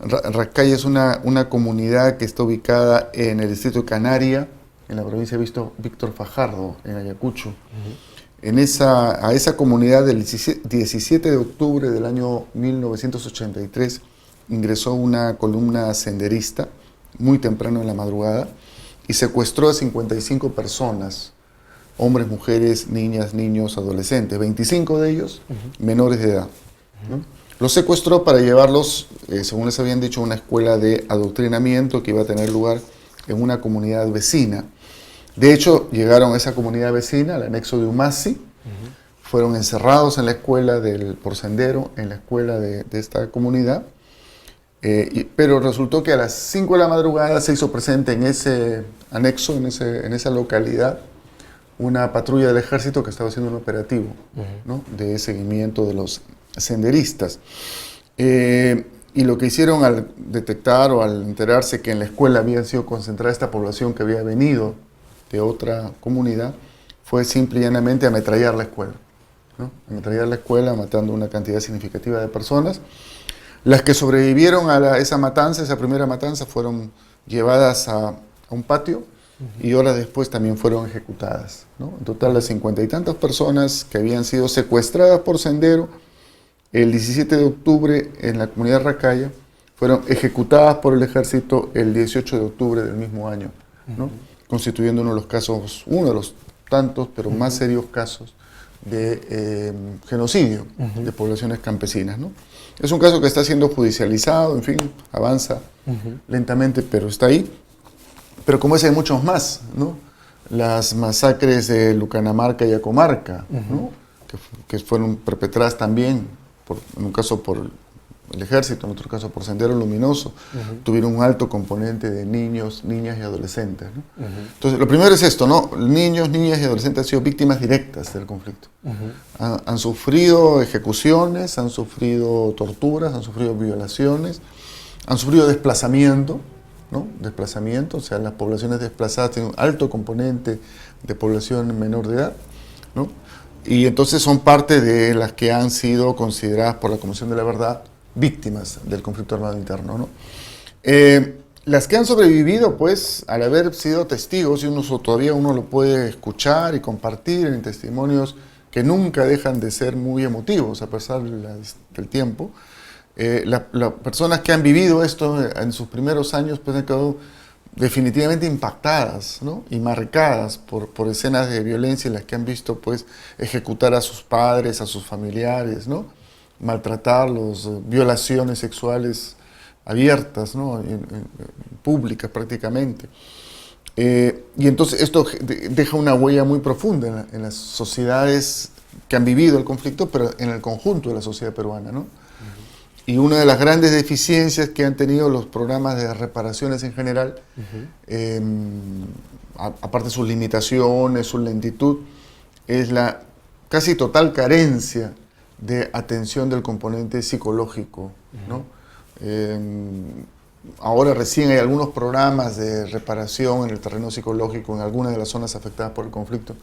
Racaya es una comunidad que está ubicada en el distrito de Canaria, en la provincia de Víctor Fajardo, en Ayacucho. A esa comunidad, del 17 de octubre del año 1983, ingresó una columna senderista muy temprano en la madrugada y secuestró a 55 personas, hombres, mujeres, niñas, niños, adolescentes, 25 de ellos menores de edad, ¿no? Los secuestró para llevarlos, según les habían dicho, a una escuela de adoctrinamiento que iba a tener lugar en una comunidad vecina. De hecho, llegaron a esa comunidad vecina, al anexo de Humasi, fueron encerrados en la escuela por sendero, en la escuela de esta comunidad, pero resultó que a las 5 de la madrugada se hizo presente en ese anexo, en esa localidad, una patrulla del ejército que estaba haciendo un operativo, ¿no?, de seguimiento de los senderistas. Y lo que hicieron al detectar o al enterarse que en la escuela había sido concentrada esta población que había venido de otra comunidad, fue simple y llanamente ametrallar la escuela, ¿no? Ametrallar la escuela, matando una cantidad significativa de personas. Las que sobrevivieron a esa matanza, esa primera matanza, fueron llevadas a un patio y horas después también fueron ejecutadas, ¿no? En total, las 50 y tantas personas que habían sido secuestradas por sendero el 17 de octubre en la comunidad de Racaya fueron ejecutadas por el ejército el 18 de octubre del mismo año, ¿no? Constituyendo uno de los tantos, pero más serios casos de genocidio de poblaciones campesinas, ¿no? Es un caso que está siendo judicializado, en fin, avanza lentamente, pero está ahí. Pero como ese hay muchos más, ¿no? Las masacres de Lucanamarca y Acomarca, ¿no?, que fueron perpetradas también, en un caso por el ejército, en otro caso por Sendero Luminoso, tuvieron un alto componente de niños, niñas y adolescentes, ¿no? Entonces, lo primero es esto, ¿no? Niños, niñas y adolescentes han sido víctimas directas del conflicto. Han sufrido ejecuciones, han sufrido torturas, han sufrido violaciones, han sufrido desplazamiento, ¿no? Desplazamiento, o sea, las poblaciones desplazadas tienen un alto componente de población menor de edad, ¿no? Y entonces son parte de las que han sido consideradas por la Comisión de la Verdad víctimas del conflicto armado interno, ¿no? Las que han sobrevivido, pues, al haber sido testigos, y todavía uno lo puede escuchar y compartir en testimonios que nunca dejan de ser muy emotivos a pesar del tiempo, las personas que han vivido esto en sus primeros años, pues, han quedado definitivamente impactadas, ¿no?, y marcadas por escenas de violencia en las que han visto, pues, ejecutar a sus padres, a sus familiares, ¿no?, maltratarlos, violaciones sexuales abiertas, ¿no?, públicas prácticamente. Y entonces esto deja una huella muy profunda en las sociedades que han vivido el conflicto, pero en el conjunto de la sociedad peruana, ¿no? Y una de las grandes deficiencias que han tenido los programas de reparaciones en general, aparte de sus limitaciones, su lentitud, es la casi total carencia de atención del componente psicológico, ¿no? Ahora recién hay algunos programas de reparación en el terreno psicológico en algunas de las zonas afectadas por el conflicto,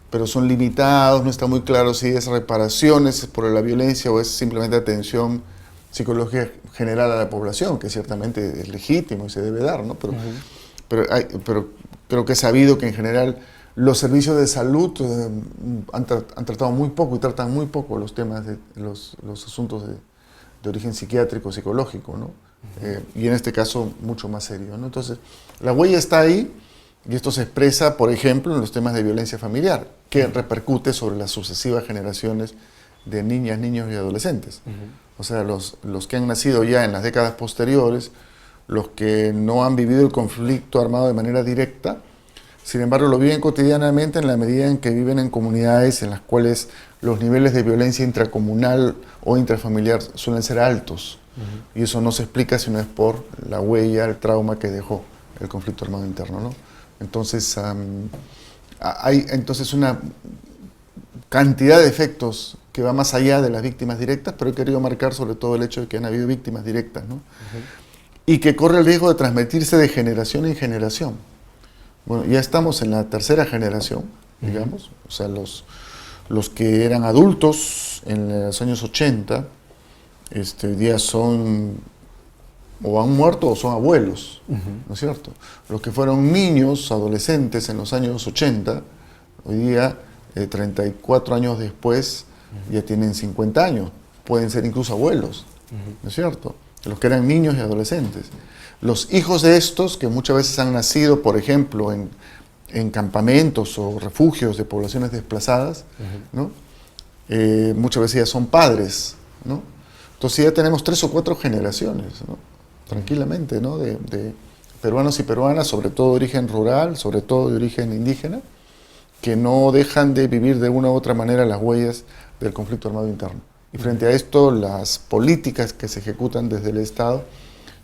pero son limitados, no está muy claro si es reparaciones por la violencia o es simplemente atención psicológica general a la población, que ciertamente es legítimo y se debe dar, ¿no? Pero creo que es sabido que en general los servicios de salud han tratado muy poco y tratan muy poco los temas de los asuntos de origen psiquiátrico, psicológico, ¿no? Y en este caso mucho más serio, ¿no? Entonces, la huella está ahí y esto se expresa, por ejemplo, en los temas de violencia familiar, que repercute sobre las sucesivas generaciones de niñas, niños y adolescentes. O sea, los que han nacido ya en las décadas posteriores, los que no han vivido el conflicto armado de manera directa, sin embargo lo viven cotidianamente en la medida en que viven en comunidades en las cuales los niveles de violencia intracomunal o intrafamiliar suelen ser altos. Y eso no se explica sino es por la huella, el trauma que dejó el conflicto armado interno, ¿no? Entonces, hay una cantidad de efectos que va más allá de las víctimas directas, pero he querido marcar sobre todo el hecho de que han habido víctimas directas, ¿no? Y que corre el riesgo de transmitirse de generación en generación. Bueno, ya estamos en la tercera generación, digamos, o sea, los que eran adultos en los años 80, hoy día son, o han muerto o son abuelos, ¿no es cierto? Los que fueron niños, adolescentes en los años 80, hoy día, 34 años después, ya tienen 50 años, pueden ser incluso abuelos, ¿no es cierto? Los que eran niños y adolescentes. Los hijos de estos, que muchas veces han nacido, por ejemplo, en campamentos o refugios de poblaciones desplazadas, ¿no? Muchas veces ya son padres, ¿no? Entonces ya tenemos 3 o 4 generaciones, ¿no? Tranquilamente, ¿no? De peruanos y peruanas, sobre todo de origen rural, sobre todo de origen indígena, que no dejan de vivir de una u otra manera las huellas del conflicto armado interno. Y frente a esto, las políticas que se ejecutan desde el Estado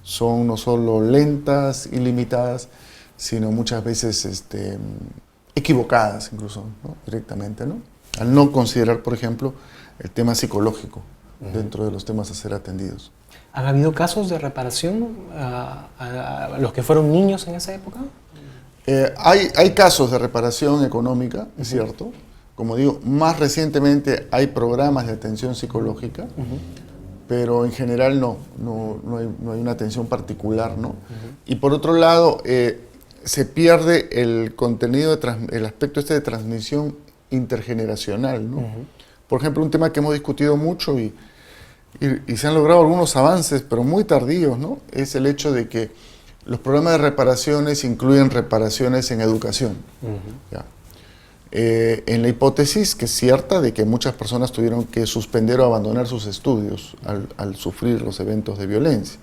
son no solo lentas y limitadas, sino muchas veces equivocadas incluso, ¿no? Directamente, ¿no? Al no considerar, por ejemplo, el tema psicológico dentro de los temas a ser atendidos. ¿Han habido casos de reparación a los que fueron niños en esa época? Hay casos de reparación económica, es cierto. Como digo, más recientemente hay programas de atención psicológica, pero en general no hay una atención particular, ¿no? Y por otro lado, se pierde el contenido, el aspecto de transmisión intergeneracional, ¿no? Por ejemplo, un tema que hemos discutido mucho y se han logrado algunos avances, pero muy tardíos, ¿no? Es el hecho de que los programas de reparaciones incluyen reparaciones en educación. ¿Ya? En la hipótesis, que es cierta, de que muchas personas tuvieron que suspender o abandonar sus estudios al sufrir los eventos de violencia,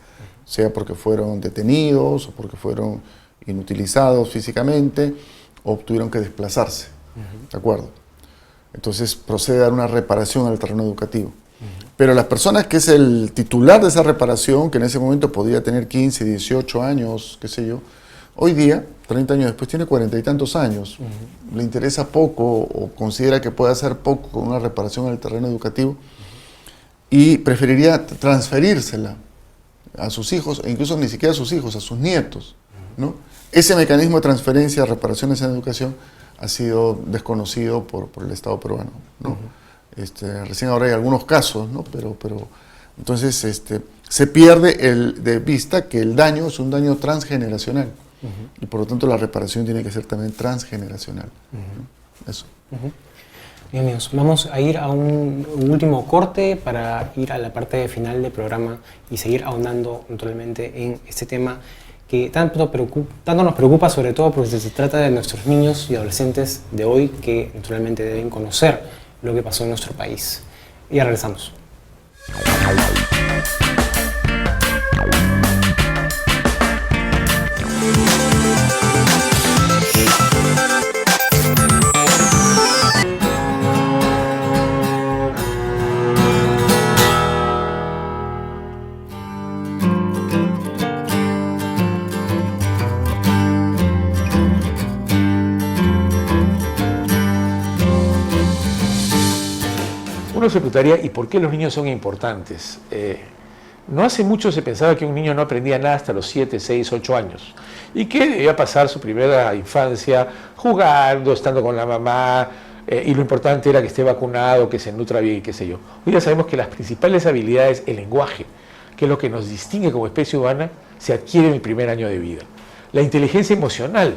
sea porque fueron detenidos o porque fueron inutilizados físicamente o tuvieron que desplazarse, ¿de acuerdo? Entonces procede a dar una reparación al terreno educativo. Pero las personas que es el titular de esa reparación, que en ese momento podía tener 15, 18 años, qué sé yo, hoy día, 30 años después, tiene 40 y tantos años, le interesa poco o considera que puede hacer poco con una reparación al terreno educativo y preferiría transferírsela a sus hijos, e incluso ni siquiera a sus hijos, a sus nietos, ¿no? Ese mecanismo de transferencia de reparaciones en educación ha sido desconocido por el Estado peruano, ¿no? Recién ahora hay algunos casos, ¿no? Pero entonces se pierde de vista que el daño es un daño transgeneracional y por lo tanto la reparación tiene que ser también transgeneracional. ¿No? Eso. Bien, amigos, vamos a ir a un último corte para ir a la parte final del programa y seguir ahondando naturalmente en este tema que tanto nos preocupa, sobre todo porque se trata de nuestros niños y adolescentes de hoy que naturalmente deben conocer lo que pasó en nuestro país. Y ya regresamos. Uno se preguntaría, ¿y por qué los niños son importantes? No hace mucho se pensaba que un niño no aprendía nada hasta los 7, 6, 8 años y que debía pasar su primera infancia jugando, estando con la mamá, y lo importante era que esté vacunado, que se nutra bien y qué sé yo. Hoy ya sabemos que las principales habilidades, el lenguaje, que es lo que nos distingue como especie humana, se adquiere en el primer año de vida. La inteligencia emocional,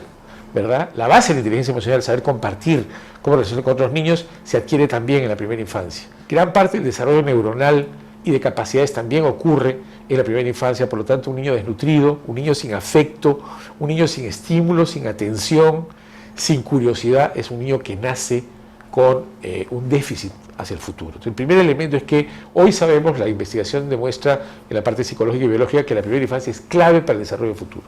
¿verdad? La base de la inteligencia emocional, saber compartir, cómo relacionarse con otros niños, se adquiere también en la primera infancia. Gran parte del desarrollo neuronal y de capacidades también ocurre en la primera infancia, por lo tanto un niño desnutrido, un niño sin afecto, un niño sin estímulo, sin atención, sin curiosidad, es un niño que nace con un déficit hacia el futuro. Entonces, el primer elemento es que hoy sabemos, la investigación demuestra en la parte psicológica y biológica que la primera infancia es clave para el desarrollo futuro.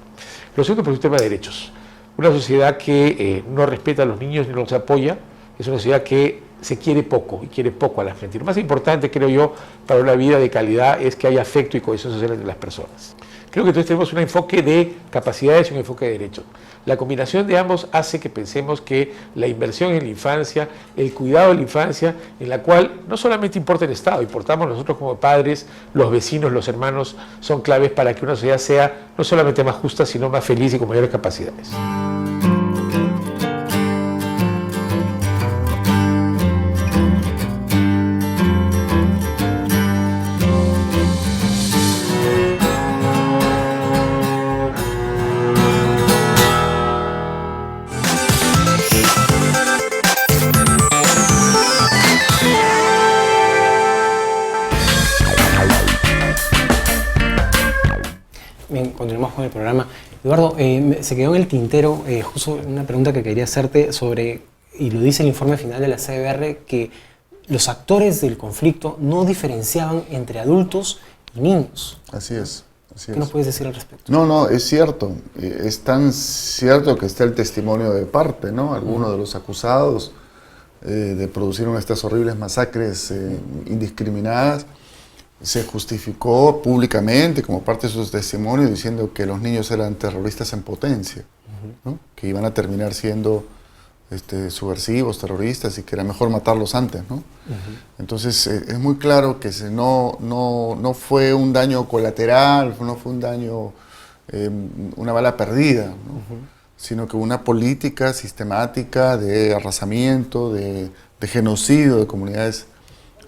Lo segundo, por el tema de derechos. Una sociedad que no respeta a los niños ni los apoya, es una sociedad que se quiere poco y quiere poco a la gente. Lo más importante, creo yo, para una vida de calidad es que haya afecto y cohesión social entre las personas. Creo que entonces tenemos un enfoque de capacidades y un enfoque de derechos. La combinación de ambos hace que pensemos que la inversión en la infancia, el cuidado de la infancia, en la cual no solamente importa el Estado, importamos nosotros como padres, los vecinos, los hermanos, son claves para que una sociedad sea no solamente más justa, sino más feliz y con mayores capacidades. Bien, continuamos con el programa. Eduardo, se quedó en el tintero justo una pregunta que quería hacerte sobre, y lo dice el informe final de la CBR, que los actores del conflicto no diferenciaban entre adultos y niños. Así es. ¿Qué nos puedes decir al respecto? No, es cierto. Es tan cierto que está el testimonio de parte, ¿no? Algunos de los acusados de producir estas horribles masacres indiscriminadas, se justificó públicamente como parte de sus testimonios diciendo que los niños eran terroristas en potencia, ¿no? Que iban a terminar siendo subversivos, terroristas, y que era mejor matarlos antes, ¿no? Entonces es muy claro que no fue un daño colateral, no fue un daño, una bala perdida, ¿no? Sino que una política sistemática de arrasamiento, de genocidio de comunidades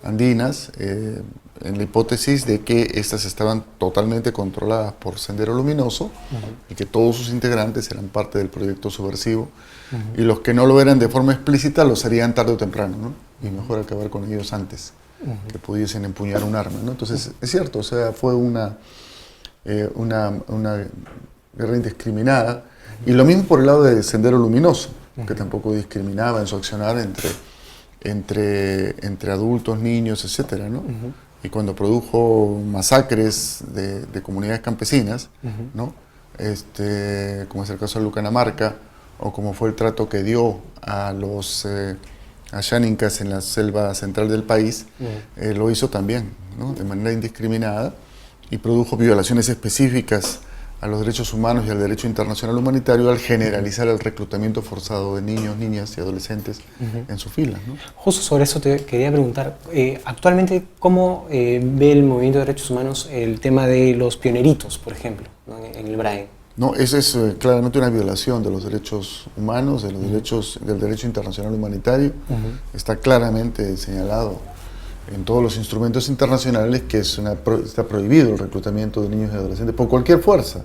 andinas, en la hipótesis de que estas estaban totalmente controladas por Sendero Luminoso y que todos sus integrantes eran parte del proyecto subversivo, y los que no lo eran de forma explícita lo serían tarde o temprano, ¿no? Y mejor acabar con ellos antes que pudiesen empuñar un arma, ¿no? Entonces es cierto, o sea, fue una guerra indiscriminada, y lo mismo por el lado de Sendero Luminoso, que tampoco discriminaba en su accionar entre adultos, niños, etcétera, ¿no? Y cuando produjo masacres de comunidades campesinas, ¿no? Como es el caso de Lucanamarca, o como fue el trato que dio a los Asháninkas en la selva central del país, lo hizo también, ¿no? De manera indiscriminada, y produjo violaciones específicas a los derechos humanos y al derecho internacional humanitario al generalizar el reclutamiento forzado de niños, niñas y adolescentes en sus filas, ¿no? Justo sobre eso te quería preguntar, actualmente, ¿cómo ve el movimiento de derechos humanos el tema de los pioneritos, por ejemplo, ¿no? En el BRAE? No, eso es claramente una violación de los derechos humanos, de los derechos, del derecho internacional humanitario. Está claramente señalado en todos los instrumentos internacionales que está prohibido el reclutamiento de niños y adolescentes por cualquier fuerza,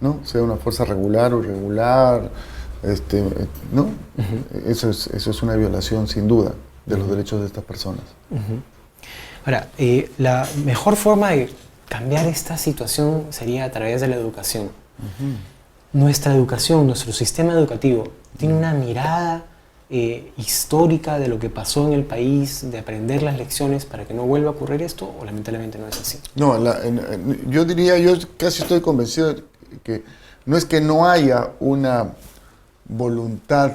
¿no? Sea una fuerza regular o irregular, ¿no? Eso es una violación sin duda de los derechos de estas personas. Ahora, la mejor forma de cambiar esta situación sería a través de la educación. Nuestra educación, nuestro sistema educativo, tiene una mirada histórica de lo que pasó en el país, de aprender las lecciones para que no vuelva a ocurrir esto, o lamentablemente no es así. No, yo casi estoy convencido de que no es que no haya una voluntad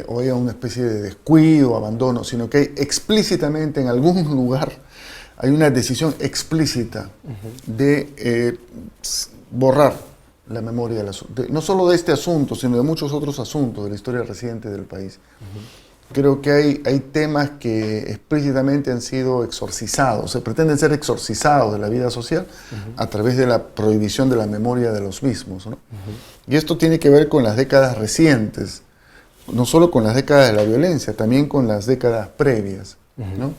o haya una especie de descuido, abandono, sino que hay explícitamente en algún lugar hay una decisión explícita de borrar la memoria no solo de este asunto, sino de muchos otros asuntos de la historia reciente del país. Creo que hay temas que explícitamente han sido exorcizados, se pretenden ser exorcizados de la vida social a través de la prohibición de la memoria de los mismos, ¿no? Y esto tiene que ver con las décadas recientes, no solo con las décadas de la violencia, también con las décadas previas, ¿no?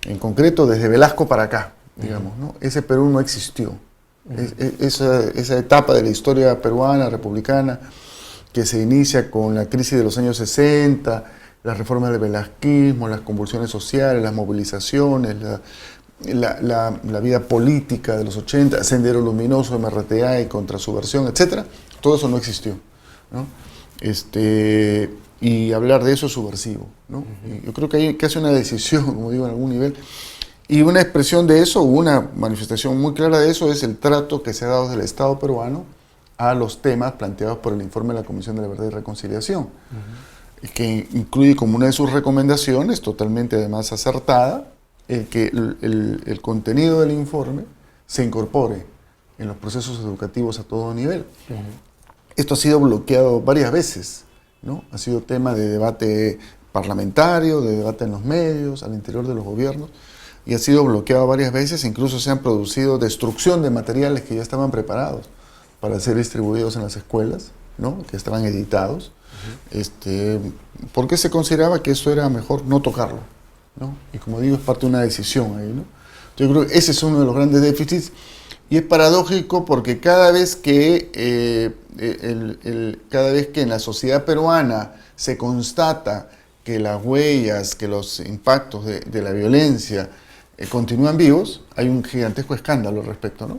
En concreto, desde Velasco para acá, digamos, ¿no? Ese Perú no existió. Esa etapa de la historia peruana, republicana, que se inicia con la crisis de los años 60, las reformas del velasquismo, las convulsiones sociales, las movilizaciones, la vida política de los 80, Sendero Luminoso, MRTA y contrasubversión, etc. Todo eso no existió, ¿no? Y hablar de eso es subversivo, ¿no? Y yo creo que hay que hacer una decisión, como digo, en algún nivel. Y una expresión de eso, una manifestación muy clara de eso, es el trato que se ha dado desde el Estado peruano a los temas planteados por el informe de la Comisión de la Verdad y Reconciliación, que incluye como una de sus recomendaciones, totalmente además acertada, que el contenido del informe se incorpore en los procesos educativos a todo nivel. Esto ha sido bloqueado varias veces, ¿no? Ha sido tema de debate parlamentario, de debate en los medios, al interior de los gobiernos, y ha sido bloqueado varias veces. Incluso se han producido destrucción de materiales que ya estaban preparados para ser distribuidos en las escuelas, ¿no? Que estaban editados, porque se consideraba que eso era mejor no tocarlo, ¿no? Y como digo, es parte de una decisión ahí, ¿no? Yo creo que ese es uno de los grandes déficits, y es paradójico porque cada vez que en la sociedad peruana se constata que las huellas, que los impactos de la violencia continúan vivos, hay un gigantesco escándalo al respecto, ¿no?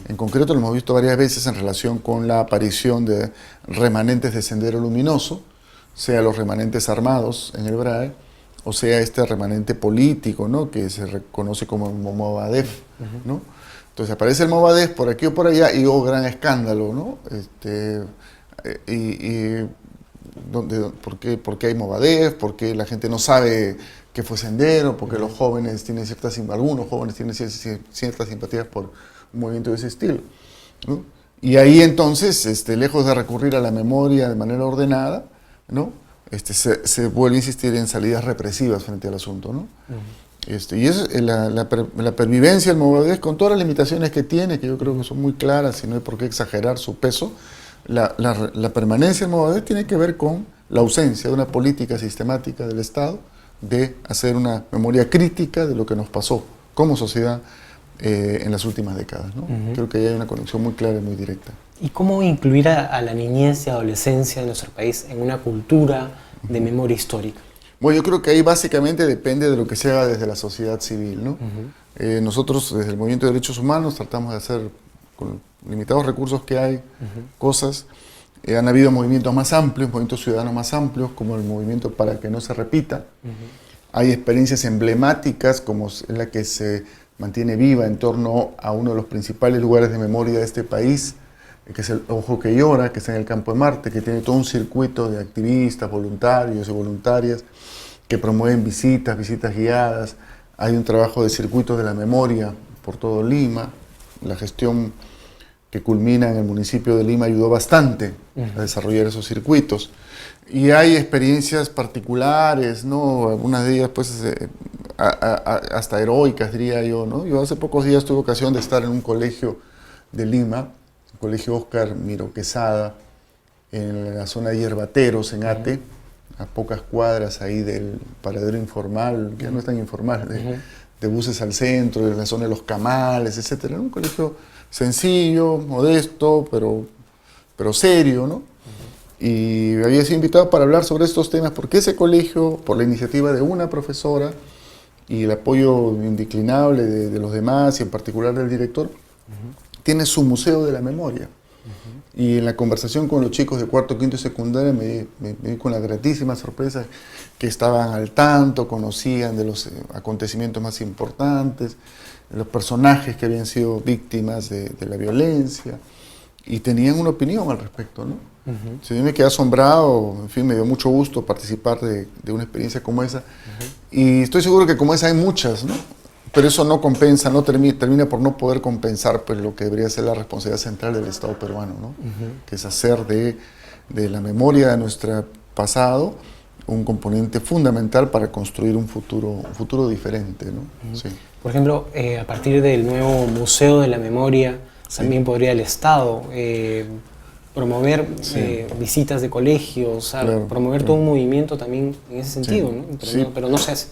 En concreto lo hemos visto varias veces en relación con la aparición de remanentes de Sendero Luminoso, sea los remanentes armados en el BRAE, o sea este remanente político, ¿no? Que se reconoce como el Movadef, ¿no? Entonces aparece el Movadef por aquí o por allá y gran escándalo, ¿no? ¿Por qué hay Movadef? ¿Por qué la gente no sabe que fue Sendero? ¿Por qué los jóvenes tienen algunos jóvenes tienen ciertas simpatías por un movimiento de ese estilo, ¿no? Y ahí entonces, lejos de recurrir a la memoria de manera ordenada, ¿no? Se vuelve a insistir en salidas represivas frente al asunto, ¿no? Y es la pervivencia del Movadef, con todas las limitaciones que tiene, que yo creo que son muy claras y no hay por qué exagerar su peso. La permanencia del Movadef tiene que ver con la ausencia de una política sistemática del Estado de hacer una memoria crítica de lo que nos pasó como sociedad en las últimas décadas, ¿no? Creo que ahí hay una conexión muy clara y muy directa. ¿Y cómo incluir a la niñez y adolescencia de nuestro país en una cultura de memoria histórica? Bueno, yo creo que ahí básicamente depende de lo que se haga desde la sociedad civil, ¿no? Nosotros desde el Movimiento de Derechos Humanos tratamos de hacer, con limitados recursos que hay, cosas. Han habido movimientos más amplios, movimientos ciudadanos más amplios, como el movimiento para que no se repita. Hay experiencias emblemáticas, como es la que se mantiene viva en torno a uno de los principales lugares de memoria de este país, que es el Ojo que Llora, que está en el Campo de Marte, que tiene todo un circuito de activistas, voluntarios y voluntarias que promueven visitas guiadas. Hay un trabajo de circuitos de la memoria por todo Lima. La gestión que culmina en el municipio de Lima ayudó bastante a desarrollar esos circuitos. Y hay experiencias particulares, ¿no? Algunas de ellas pues, hasta heroicas, diría yo, ¿no? Yo hace pocos días tuve ocasión de estar en un colegio de Lima, el colegio Óscar Miro Quesada, en la zona de Yerbateros, en Ate, a pocas cuadras ahí del paradero informal, que ya no es tan informal, de buses al centro, de la zona de los Camales, etc. Era un colegio sencillo, modesto, pero serio, ¿no? Y había sido invitado para hablar sobre estos temas porque ese colegio, por la iniciativa de una profesora y el apoyo indeclinable de los demás y en particular del director, tiene su museo de la memoria. Y en la conversación con los chicos de cuarto, quinto y secundaria me di con la gratísima sorpresa que estaban al tanto, conocían de los acontecimientos más importantes, de los personajes que habían sido víctimas de la violencia y tenían una opinión al respecto, ¿no? Sí, yo me quedé asombrado, en fin, me dio mucho gusto participar de una experiencia como esa. Y estoy seguro que como esa hay muchas, ¿no? Pero eso no compensa, no termina por no poder compensar pues, lo que debería ser la responsabilidad central del Estado peruano, ¿no? Que es hacer de la memoria de nuestro pasado un componente fundamental para construir un futuro diferente, ¿no? Sí. Por ejemplo, a partir del nuevo Museo de la Memoria, también podría el Estado promover visitas de colegios, promover todo un movimiento también en ese sentido, ¿no? Pero no se hace.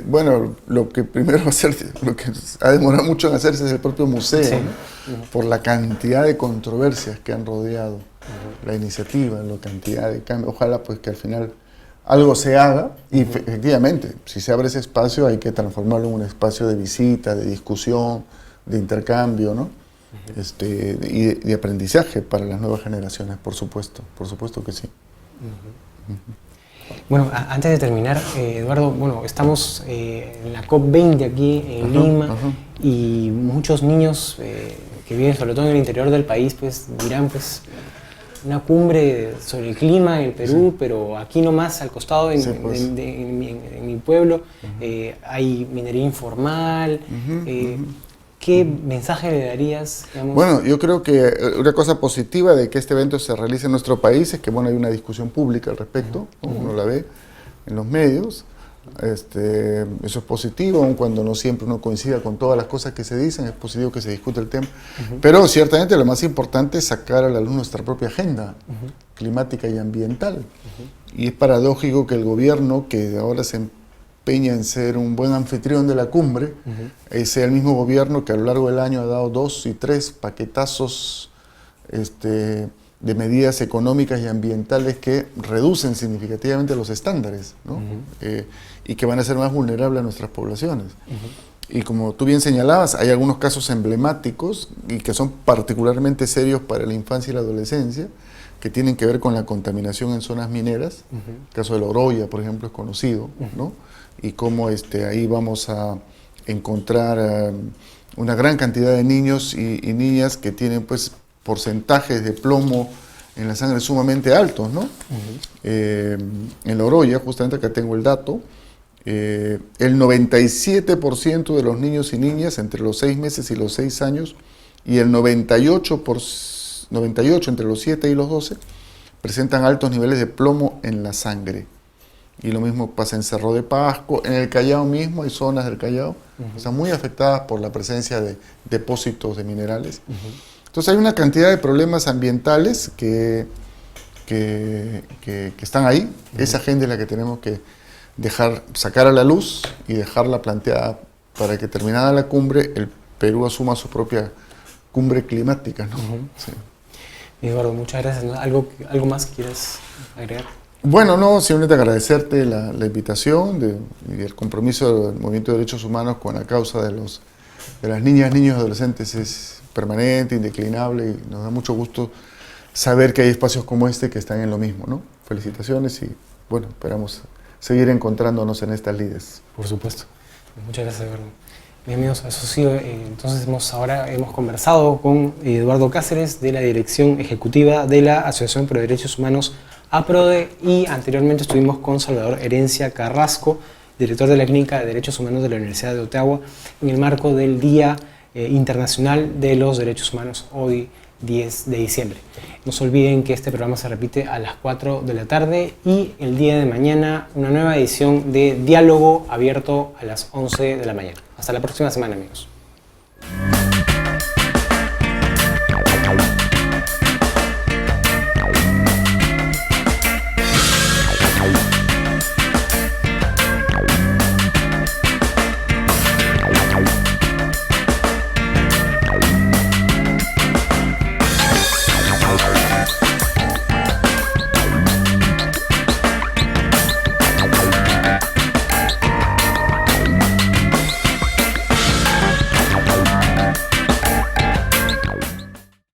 Bueno, lo que primero va a hacer, lo que ha demorado mucho en hacerse es el propio museo, ¿no? Por la cantidad de controversias que han rodeado la iniciativa, la cantidad de cambios. Ojalá pues que al final algo se haga y efectivamente, si se abre ese espacio hay que transformarlo en un espacio de visita, de discusión, de intercambio, ¿no? Y de aprendizaje para las nuevas generaciones, por supuesto que sí. Bueno, antes de terminar, Eduardo, bueno, estamos en la COP20 aquí en Lima y muchos niños que viven sobre todo en el interior del país, pues dirán, pues, una cumbre sobre el clima en el Perú, pero aquí nomás al costado en mi pueblo hay minería informal. ¿qué mensaje le darías? Digamos? Bueno, yo creo que una cosa positiva de que este evento se realice en nuestro país es que bueno, hay una discusión pública al respecto, uno la ve en los medios. Eso es positivo, aun cuando no siempre uno coincida con todas las cosas que se dicen, es positivo que se discute el tema. Pero ciertamente lo más importante es sacar a la luz nuestra propia agenda climática y ambiental. Y es paradójico que el gobierno, que ahora se empeña en ser un buen anfitrión de la cumbre, sea el mismo gobierno que a lo largo del año ha dado 2 y 3 paquetazos de medidas económicas y ambientales que reducen significativamente los estándares, ¿no? Y que van a ser más vulnerables a nuestras poblaciones. Y como tú bien señalabas, hay algunos casos emblemáticos y que son particularmente serios para la infancia y la adolescencia, que tienen que ver con la contaminación en zonas mineras. El caso de La Oroya, por ejemplo, es conocido, ¿no? Y cómo ahí vamos a encontrar una gran cantidad de niños y niñas que tienen pues porcentajes de plomo en la sangre sumamente altos, ¿no? En La Oroya, justamente acá tengo el dato, el 97% de los niños y niñas entre los 6 meses y los 6 años y el 98 entre los 7 y los 12 presentan altos niveles de plomo en la sangre. Y lo mismo pasa en Cerro de Pasco, en el Callao mismo, hay zonas del Callao que están muy afectadas por la presencia de depósitos de minerales. Entonces hay una cantidad de problemas ambientales que están ahí. Esa agenda es la que tenemos que sacar a la luz y dejarla planteada para que terminada la cumbre, el Perú asuma su propia cumbre climática, ¿no? Sí. Eduardo, muchas gracias. ¿Algo más quieras agregar? Bueno, no, simplemente agradecerte la invitación y el compromiso del Movimiento de Derechos Humanos con la causa de las niñas, niños y adolescentes es permanente, indeclinable, y nos da mucho gusto saber que hay espacios como este que están en lo mismo, ¿no? Felicitaciones y, bueno, esperamos seguir encontrándonos en estas lides. Por supuesto. Muchas gracias, Eduardo. Bien, amigos, eso sí, entonces hemos conversado con Eduardo Cáceres de la Dirección Ejecutiva de la Asociación Pro Derechos Humanos APRODE, y anteriormente estuvimos con Salvador Herencia Carrasco, director de la Clínica de Derechos Humanos de la Universidad de Ottawa, en el marco del Día Internacional de los Derechos Humanos, hoy 10 de diciembre. No se olviden que este programa se repite a las 4 de la tarde y el día de mañana una nueva edición de Diálogo Abierto a las 11 de la mañana. Hasta la próxima semana, amigos.